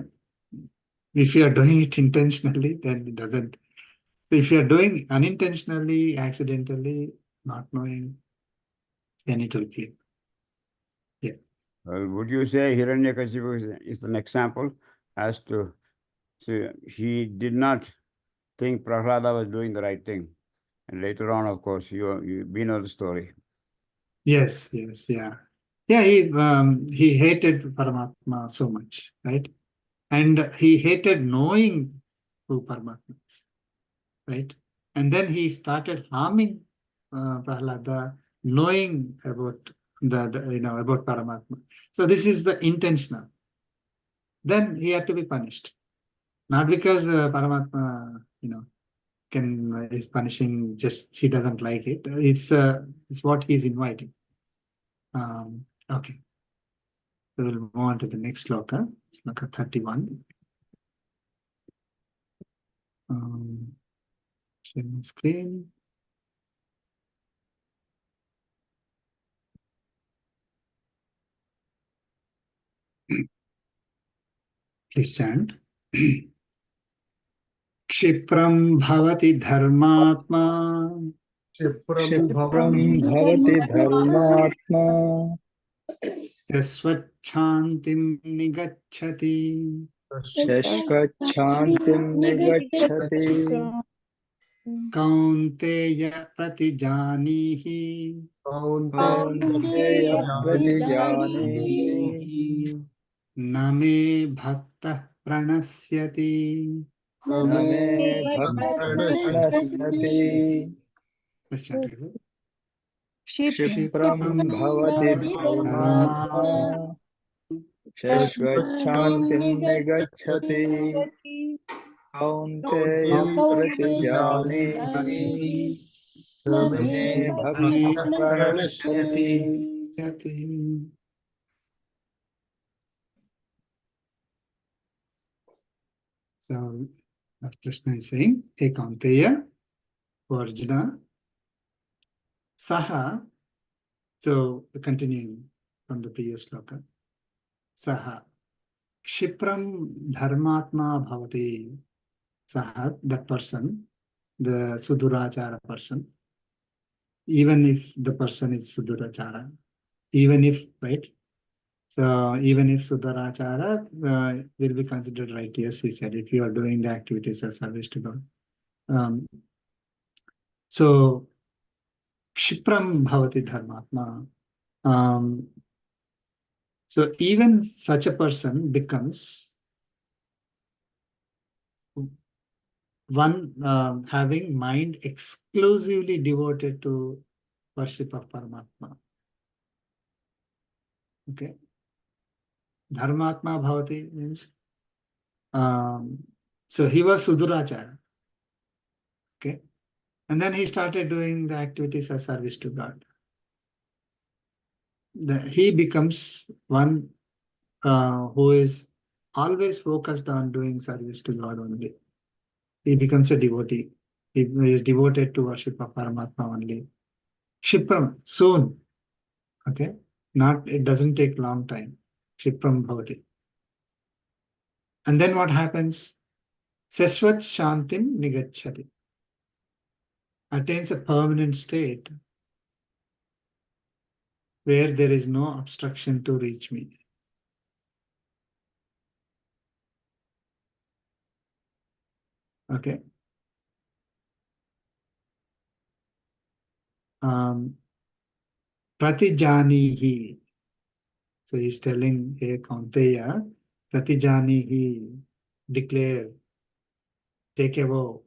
If you are doing it intentionally, then it doesn't. If you are doing unintentionally, accidentally, not knowing, then it will clear. Yeah. Well, would you say Hiranyakashipu is an example as to, so he did not think Prahlada was doing the right thing. And later on, of course, you know the story. Yes, yeah. Yeah, he hated Paramatma so much, right? And he hated knowing who Paramatma is, right? And then he started harming Prahlada, knowing about about Paramatma. So this is the intentional. Then he had to be punished, not because Paramatma, is punishing. Just he doesn't like it. It's what he's inviting. Okay. We will move on to the next sloka, sloka 31. Share my screen. Please stand. Kshipram bhavati dharmatma Shipram क्षिप्रं भवति धर्मात्मा yasvachantim nigacchati शश्वच्छान्तिं निगच्छति kaunteya pratijanihi कौन्तेय प्रतिजानीहि name bhakta pranasyati. न मे भक्तः प्रणश्यति क्षिप्रं भवति धर्मात्मा शश्वच्छान्तिं निगच्छति कौन्तेय प्रतिजानीहि मे भक्तः प्रणश्यति So Krishna is saying, Hey Kaunteya, for Arjuna, Saha, so continuing from the previous sloka, Saha, Kshipram Dharmatma Bhavati, Saha, that person, the Sudurachara person, even if the person is Sudurachara, even if, right? So even if Sudurachara will be considered righteous, he said, if you are doing the activities as service to God. So Kshipram Bhavati Dharmatma. So even such a person becomes one having mind exclusively devoted to worship of Paramatma. Okay. Dharmatma Bhavati means so he was Sudurachara. Okay. And then he started doing the activities as service to God. He becomes one who is always focused on doing service to God only. He becomes a devotee. He is devoted to worship of Paramatma only. Kshipram, soon. Okay. It doesn't take long time. Kshipram Bhavati. And then what happens? Sesvat Shantim Nigachati. Attains a permanent state where there is no obstruction to reach me. Okay. Pratijanihi. So he's telling, hey Kaunteya, Pratijanihi, declare, take a vow.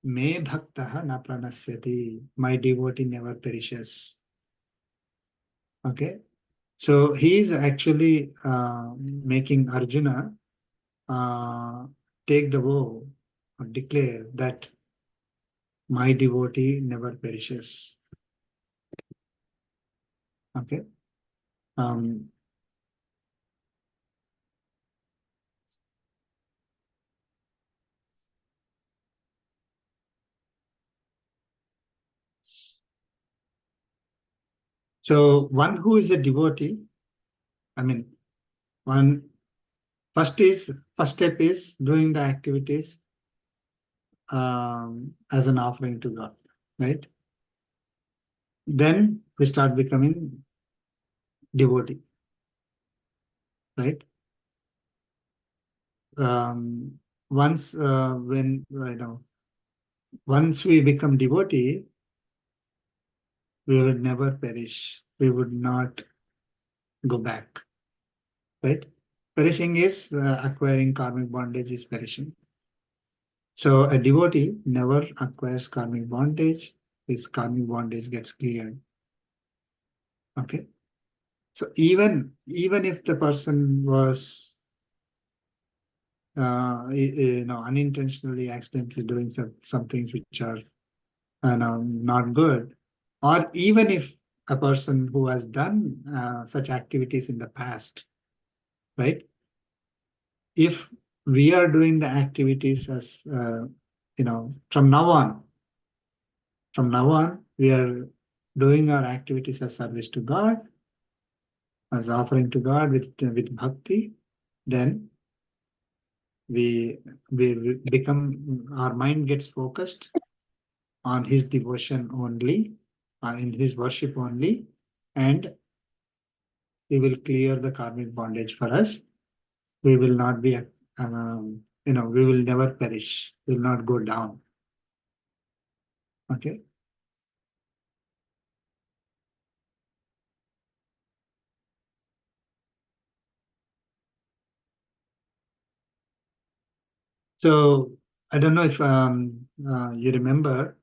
Me bhaktaha na pranasyati. My devotee never perishes. Okay. So he is actually making Arjuna take the vow or declare that my devotee never perishes. Okay. So one who is a devotee, I mean, first step is doing the activities as an offering to God, right? Then we start becoming devotee, right? Once once we become devotee, we would never perish. We would not go back, right? Perishing is acquiring karmic bondage is perishing. So a devotee never acquires karmic bondage. His karmic bondage gets cleared. Okay. So even if the person was unintentionally, accidentally doing some things which are not good, or even if a person who has done such activities in the past, right? If we are doing the activities as from now on, we are doing our activities as service to God, as offering to God with bhakti, then we become, our mind gets focused on his devotion only, in his worship only, and he will clear the karmic bondage for us. We will not be, we will never perish. We will not go down. Okay. So I don't know if you remember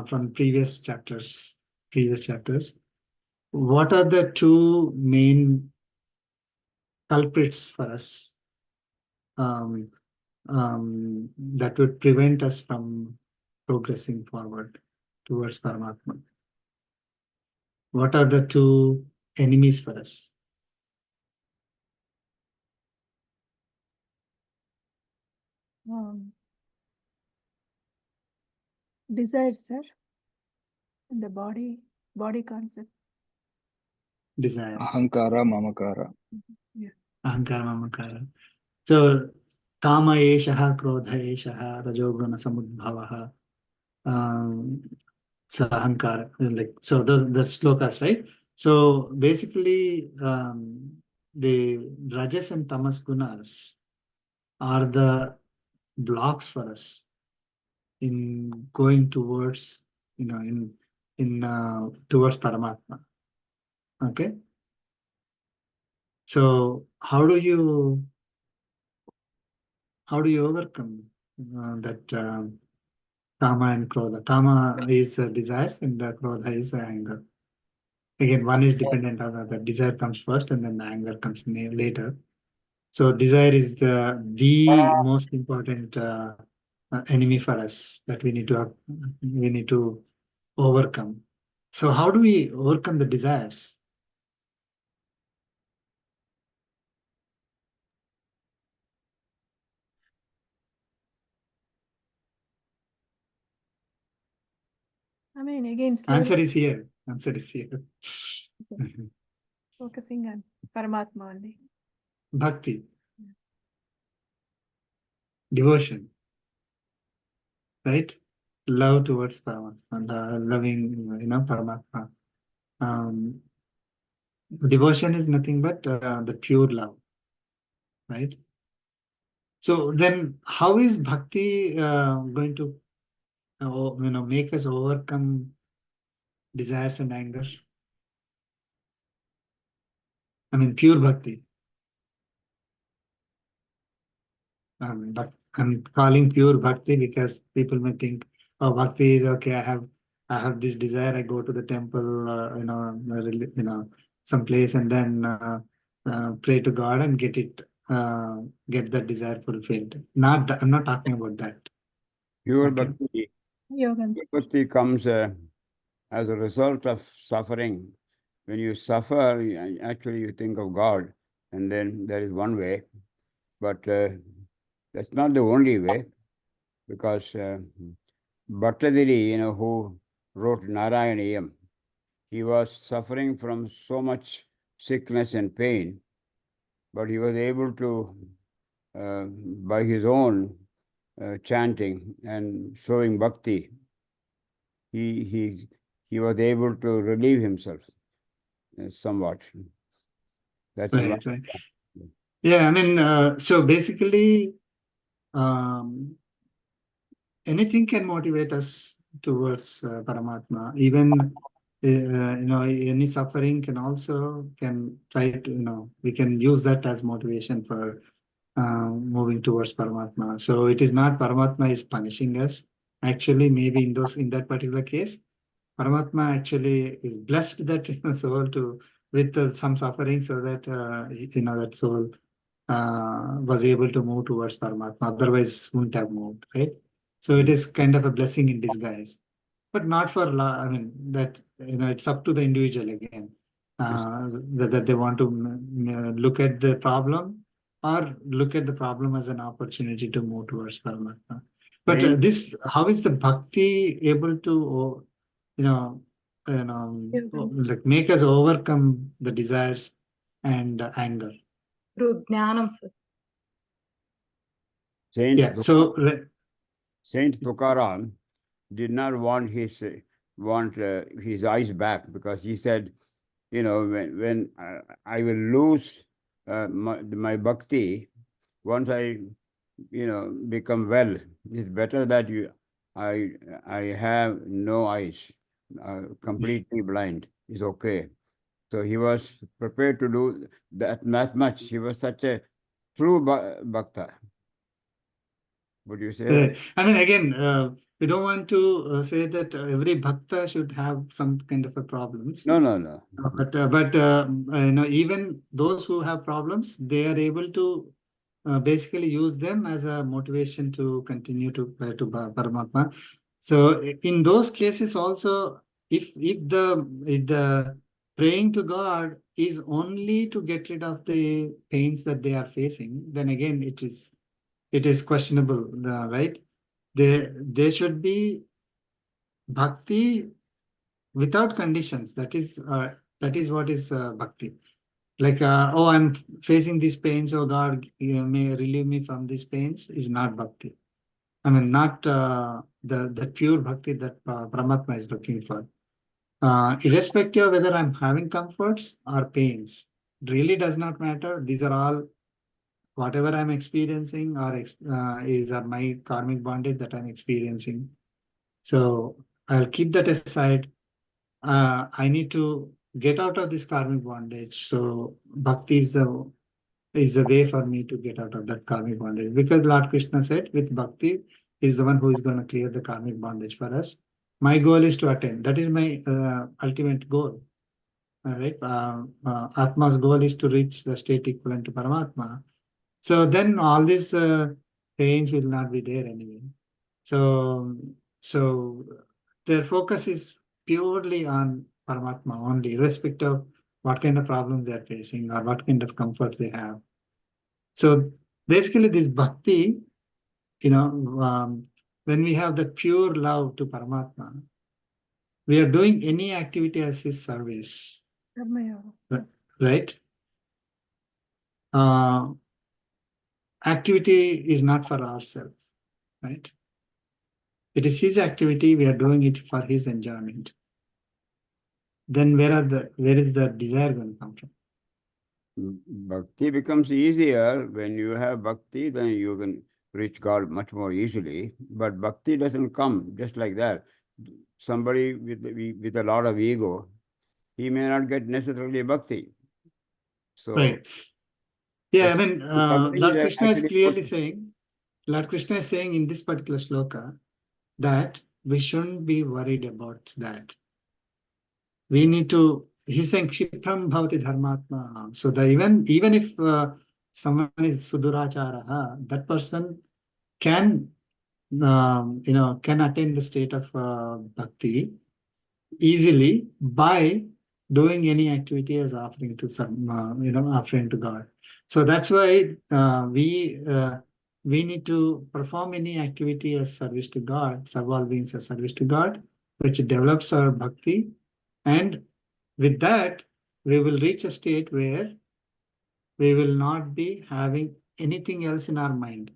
from previous chapters, what are the two main culprits for us that would prevent us from progressing forward towards Paramatma. What are the two enemies for us? Desire, sir. And the body concept. Desire. Ahankara, mamakara. Yeah. Ahankara, mamakara. So, kama eshaha, krodha eshaha, rajoguna samudbhavaha. So ahankara, like so the slokas, right? So basically, the rajas and tamas gunas are the blocks for us in going towards, towards Paramatma. Okay. So how do you overcome that kama and krodha? Kama is desires and krodha is anger. Again, one is dependent on the other. Desire comes first and then the anger comes later. So desire is the most important enemy for us that we need to overcome. So how do we overcome the desires? I mean, again, slowly Answer is here. Answer is here. focusing on Paramatma only. Bhakti, devotion, right? Love towards Paramatma, and loving, Paramatma. Devotion is nothing but the pure love, right? So then, how is bhakti going to, make us overcome desires and anger? I mean, pure bhakti. But I'm calling pure bhakti because people may think, oh, bhakti is okay. I have this desire. I go to the temple, some place, and then pray to God and get that desire fulfilled. I'm not talking about that. Pure Okay. bhakti comes as a result of suffering. When you suffer, actually you think of God, and then there is one way, but that's not the only way, because Bhattadiri, who wrote Narayaniyam, he was suffering from so much sickness and pain, but he was able to, by his own chanting and showing bhakti, he was able to relieve himself somewhat. That's Right, right. Yeah, I mean, so basically, anything can motivate us towards Paramatma. Even any suffering can try to, we can use that as motivation for moving towards Paramatma. So it is not Paramatma is punishing us. Actually, maybe in that particular case, Paramatma actually is blessed that soul with some suffering, so that that soul was able to move towards Paramatma. Otherwise, wouldn't have moved, right? So it is kind of a blessing in disguise, but not for I mean that it's up to the individual again, whether they want to look at the problem or look at the problem as an opportunity to move towards Paramatma. But how is the bhakti able to, like make us overcome the desires and anger? Through jnanam, sir. Saint Tukaram did not want his eyes back, because he said, when I will lose my bhakti, once I become well, it's better that I have no eyes, completely blind is okay. So he was prepared to do that much. He was such a true bhakta. Would you say that? I mean, again, we don't want to say that every bhakta should have some kind of a problems. No. But even those who have problems, they are able to basically use them as a motivation to continue to pray to Paramatma. So in those cases also, if the praying to God is only to get rid of the pains that they are facing, then again it is questionable, right? There should be bhakti without conditions. That is what is bhakti. Like, oh, I'm facing these pains. Oh God, may relieve me from these pains. Is not bhakti. I mean, not the pure bhakti that Paramatma is looking for. Irrespective of whether I'm having comforts or pains, it really does not matter. These are all whatever I'm experiencing or is my karmic bondage that I'm experiencing. So I'll keep that aside. I need to get out of this karmic bondage. So bhakti is the way for me to get out of that karmic bondage. Because Lord Krishna said, with bhakti, is the one who is going to clear the karmic bondage for us. My goal is to attain. That is my ultimate goal. All right. Atma's goal is to reach the state equivalent to Paramatma. So then all these pains will not be there anyway. So their focus is purely on Paramatma only, irrespective of what kind of problems they are facing or what kind of comfort they have. So basically, this bhakti, when we have that pure love to Paramatma, we are doing any activity as his service, right? Activity is not for ourselves, right? It is his activity. We are doing it for his enjoyment. Then where is the desire going to come from? Bhakti becomes easier when you have bhakti, then you can reach God much more easily. But bhakti doesn't come just like that. Somebody with a lot of ego, he may not get necessarily bhakti. So, right. Yeah, I the mean, suffering Lord is Krishna is actually clearly saying, in this particular shloka that we shouldn't be worried about that. We need to, he's saying, Kshipram bhavati dharmatma. So that even if someone is suduracharaha, that person can, can attain the state of bhakti easily by doing any activity as offering to some, offering to God. So that's why we need to perform any activity as service to God, serve all beings as service to God, which develops our bhakti, and with that we will reach a state where we will not be having anything else in our mind.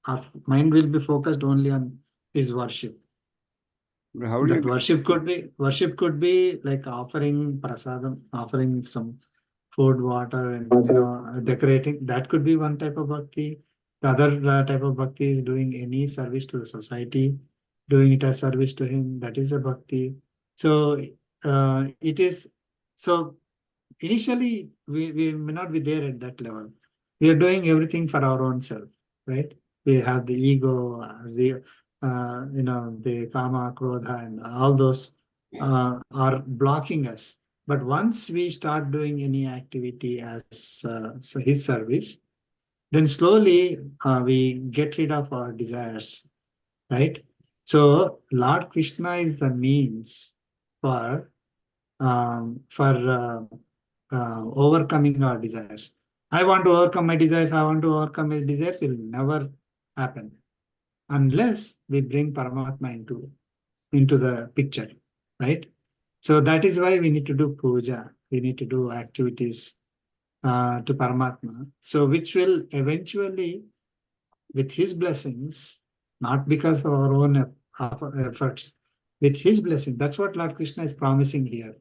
Our mind will be focused only on His worship. how do you That worship could be like offering prasadam, offering some food, water, and decorating. That could be one type of bhakti. The other type of bhakti is doing any service to the society, doing it as service to him. That is a bhakti. So it is. So initially we may not be there at that level. We are doing everything for our own self, right? We have the ego, the kama, krodha, and all those are blocking us. But once we start doing any activity as his service, then slowly we get rid of our desires, right? So Lord Krishna is the means for overcoming our desires. I want to overcome my desires. I want to overcome my desires. It will never happen unless we bring Paramatma into the picture, right? So that is why we need to do puja. We need to do activities to Paramatma. So which will eventually, with his blessings, not because of our own efforts, with his blessing. That's what Lord Krishna is promising here.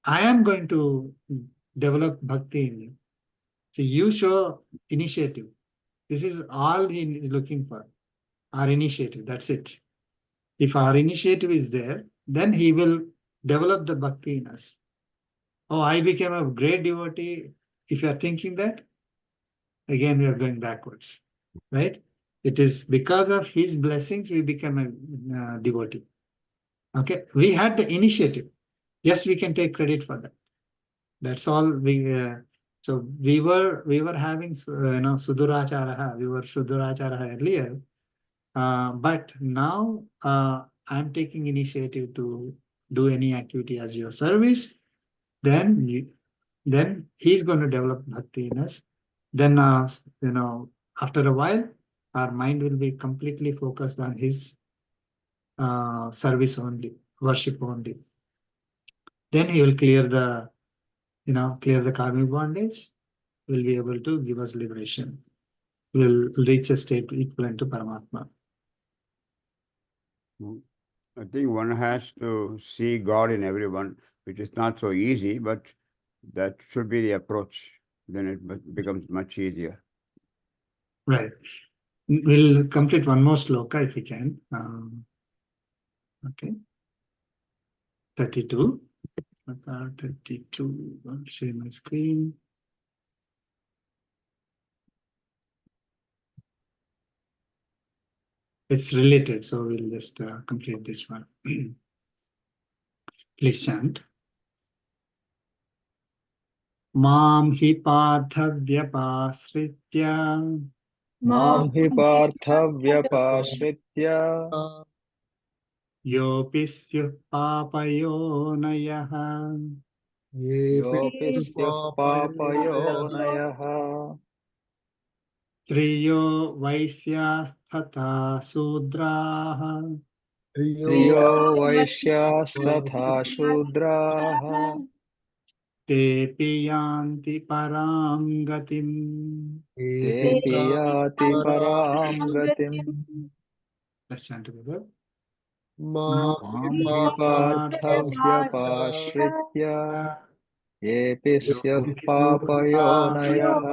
I am going to develop bhakti in you. So you show initiative. This is all he is looking for. Our initiative. That's it. If our initiative is there, then he will develop the bhakti in us. Oh, I became a great devotee. If you are thinking that, again, we are going backwards, right? It is because of his blessings we become a devotee. Okay, we had the initiative. Yes, we can take credit for that. That's all so we were having suduracharaha. We were suduracharaha earlier, but now I'm taking initiative to do any activity as your service, then he's going to develop bhakti in us. Then, after a while, our mind will be completely focused on his service only, worship only. Then he will clear the karmic bondage, will be able to give us liberation. Will reach a state equivalent to Paramatma. I think one has to see God in everyone, which is not so easy, but that should be the approach. Then it becomes much easier. Right. We'll complete one more sloka if we can. Okay. 32. 32. I'll share my screen. It's related, so we'll just complete this one. Please chant. Mam hi partha vyapasritya मां हि पार्थव्यपाश्रित्य yopi syuh papayonayah योऽपि स्युः पापयोनयः Triyo vaisyasthatha sudraha स्त्रियो वैश्यास्तथा शूद्राः tepi yanti param gatim. तेऽपि याति परां गतिम् Let's chant together. मां हि पार्थव्यपाश्रित्य येऽपि स्युः पापयोनयः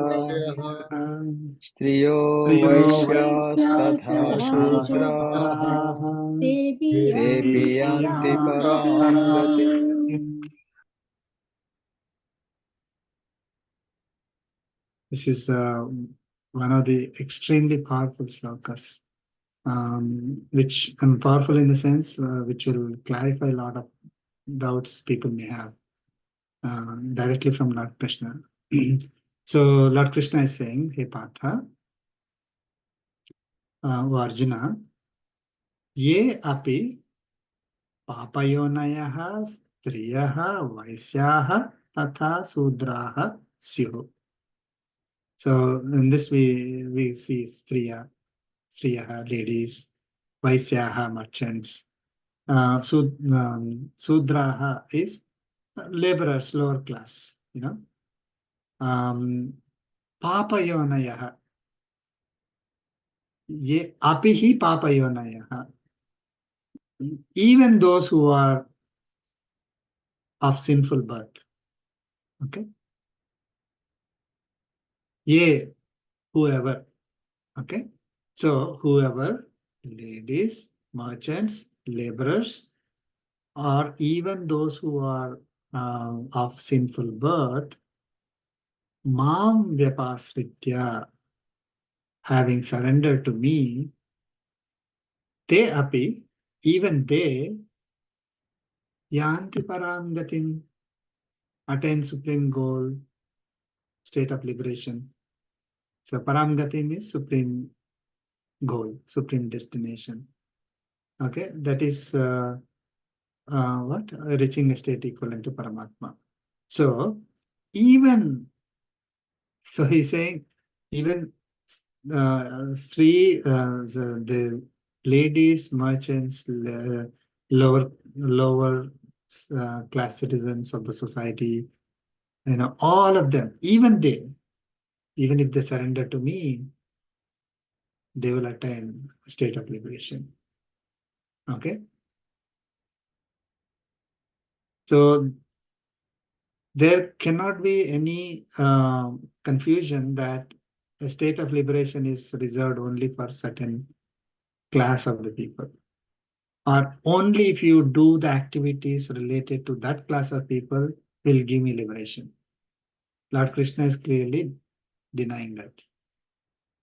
स्त्रियो वैश्यास्तथा शूद्राः तेऽपि यान्ति परां गतिम् This is one of the extremely powerful slokas, which powerful in the sense which will clarify a lot of doubts people may have directly from Lord Krishna. So Lord Krishna is saying, Hey Partha, O Arjuna, ye api papayonayaha striyaha vaisyaha tatha sudraha syuh. So in this we see striyaha, ladies, vaisyaha, merchants. Sudraha is laborers, lower class, Papayonayaha. Ye apihi papayonayaha. Even those who are of sinful birth. Okay. Ye, whoever. Okay. So whoever, ladies, merchants, laborers, or even those who are of sinful birth, mam vyapasritya, having surrendered to me, te api, even they, yanti param gatim, attain supreme goal, state of liberation. So param gatim is supreme goal, supreme destination. Okay, that is what? Reaching a state equivalent to Paramatma. So he's saying, even the ladies, merchants, lower class citizens of the society, all of them, even if they surrender to me, they will attain a state of liberation. Okay. So there cannot be any confusion that a state of liberation is reserved only for certain class of the people, or only if you do the activities related to that class of people will give me liberation. Lord Krishna is clearly denying that.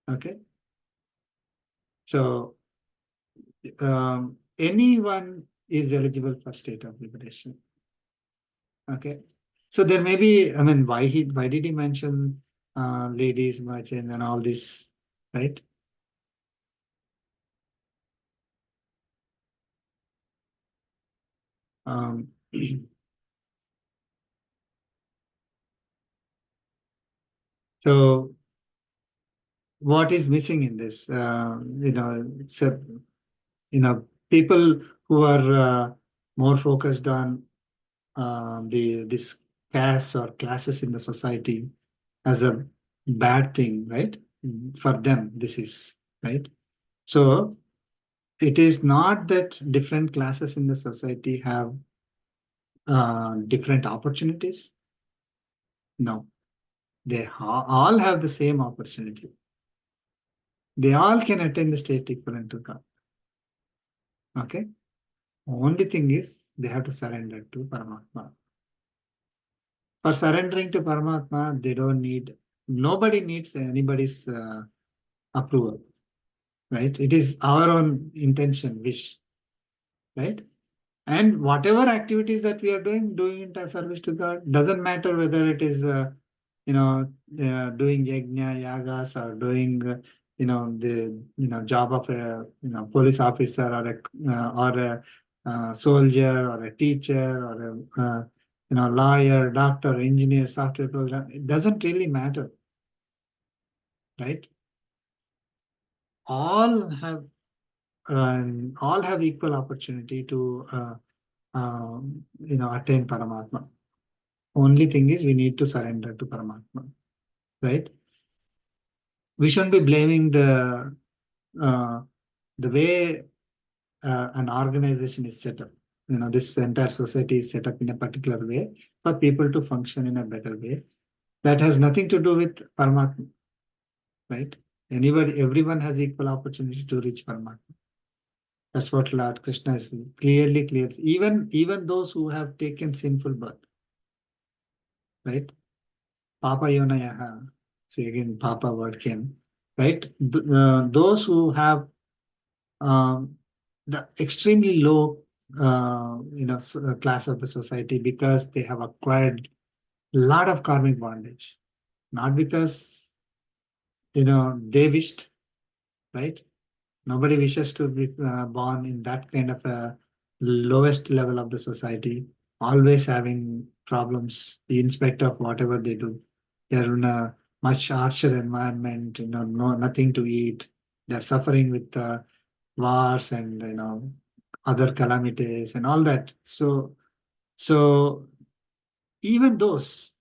Okay. So anyone is eligible for state of liberation. Okay. So there may be, why did he mention ladies, merchants, and all this, right? Um, so what is missing in this? So, people who are more focused on this caste or classes in the society as a bad thing, right? For them, this is right. So it is not that different classes in the society have different opportunities. No, they all have the same opportunity. They all can attain the state equivalent to God. Okay. Only thing is they have to surrender to Paramatma. For surrendering to Paramatma, they don't need, nobody needs anybody's approval, right? It is our own intention, wish, right? And whatever activities that we are doing it as service to God. Doesn't matter whether it is, doing yajna, yagas, or doing, the, job of a, police officer or a soldier or a teacher or a, lawyer, doctor, engineer, software program. It doesn't really matter, right? All have equal opportunity to attain Paramatma. Only thing is we need to surrender to Paramatma, right? We shouldn't be blaming the way an organization is set up. This entire society is set up in a particular way for people to function in a better way. That has nothing to do with Paramatma, right? Everyone has equal opportunity to reach Paramatma. That's what Lord Krishna is clearly clear. Even those who have taken sinful birth, right? Papa Yonayaha. See again, Papa word came, right? Those who have the extremely low, class of the society because they have acquired a lot of karmic bondage, not because they wished, right? Nobody wishes to be born in that kind of a lowest level of the society, always having problems in spite of whatever they do. They're in a much harsher environment, nothing to eat. They're suffering with wars and other calamities and all that. So even those,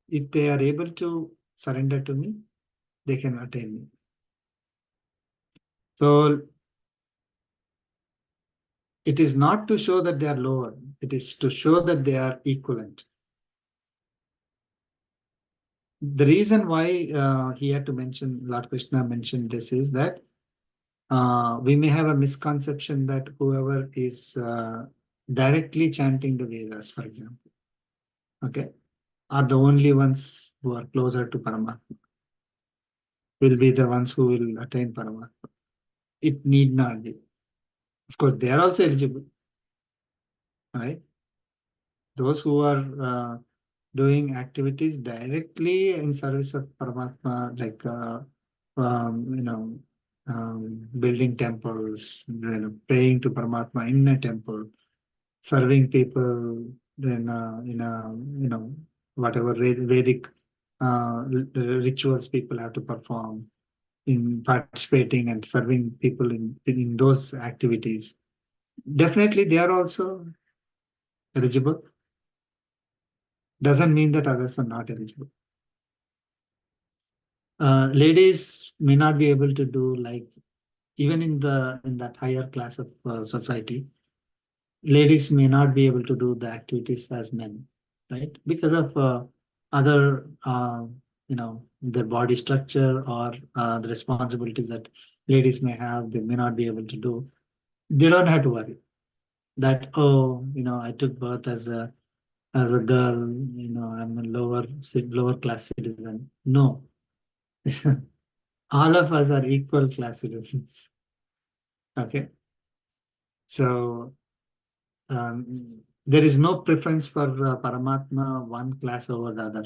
if they are able to surrender to me, they can attain me. So it is not to show that they are lower, it is to show that they are equivalent. The reason why he had to mention, Lord Krishna mentioned this, is that we may have a misconception that whoever is directly chanting the Vedas, for example, okay, are the only ones who are closer to Paramatma, will be the ones who will attain Paramatma. It need not be. Of course, they are also eligible, right? Those who are doing activities directly in service of Paramatma, like building temples, praying to Paramatma in a temple, serving people, then whatever Vedic rituals people have to perform, in participating and serving people in those activities. Definitely, they are also eligible. Doesn't mean that others are not eligible. Ladies may not be able to do, like, even in that higher class of society, ladies may not be able to do the activities as men, right? Because of other their body structure or the responsibilities that ladies may have, they may not be able to do. They don't have to worry that, oh, I took birth as a girl, I'm a lower class citizen. No. All of us are equal class citizens. Okay. So there is no preference for Paramatma one class over the other,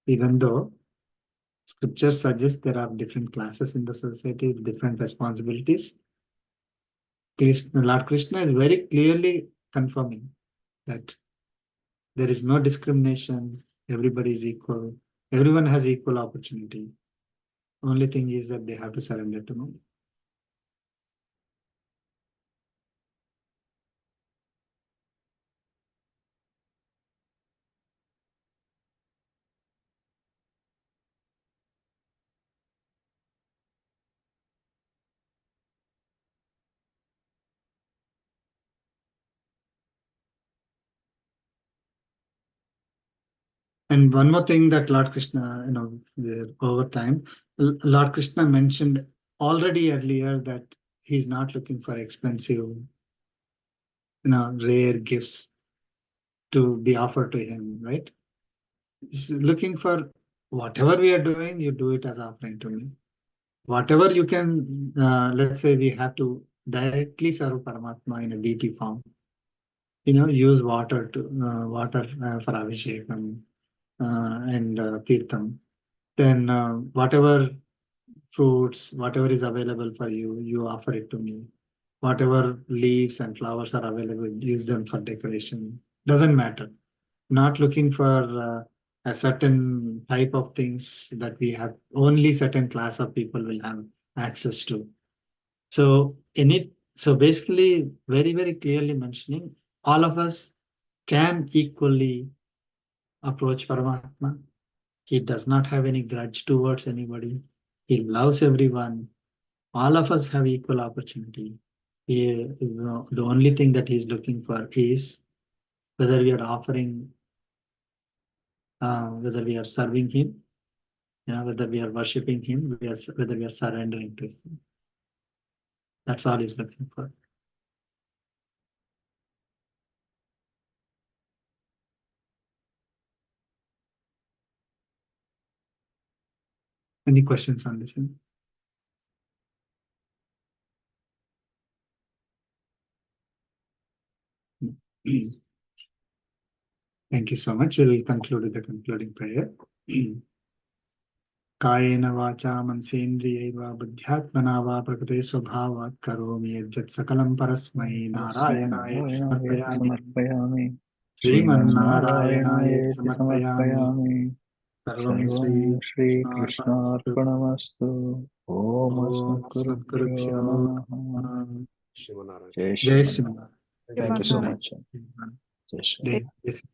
even though scripture suggests there are different classes in the society with different responsibilities. Lord Krishna is very clearly confirming that there is no discrimination, everybody is equal, everyone has equal opportunity. Only thing is that they have to surrender to me. And one more thing that Lord Krishna, over time, Lord Krishna mentioned already earlier that he's not looking for expensive, rare gifts to be offered to him, right? He's looking for whatever we are doing, you do it as offering to me. Whatever you can, let's say we have to directly serve Paramatma in a deity form. Use water for Abhishekam and Tirtham. Then whatever fruits, whatever is available for you, you offer it to me. Whatever leaves and flowers are available, use them for decoration. Doesn't matter. Not looking for a certain type of things that we have, only certain class of people will have access to. So basically very, very clearly mentioning all of us can equally approach Paramatma. He does not have any grudge towards anybody. He loves everyone. All of us have equal opportunity. The only thing that he's looking for is whether we are offering, whether we are serving him, whether we are worshipping him, whether we are surrendering to him. That's all he's looking for. Any questions on this? Thank you so much. We'll conclude with the concluding prayer. Kayena vacha mansendriyaiva buddhyatmana va prakrite swabhavat karomi yajjat sakalam parasmai narayanaaya samarpayami. Samarpayami. Srimannarayanaya Srimannarayanayeti samarpayami. samarpayami. Sarvam Sarvam Shri Krishna Krishna Arpanamastu. Om Om Asmadgurubhyo Sadgurubhyo Namaha. Namaha. Shivanarayan. Jai Jai Shriman. Shri Thank you so Shrimanarayan. much. Jai Shri. Jai Shri.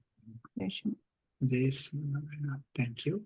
Jai Shri. Jai Shri. Thank you.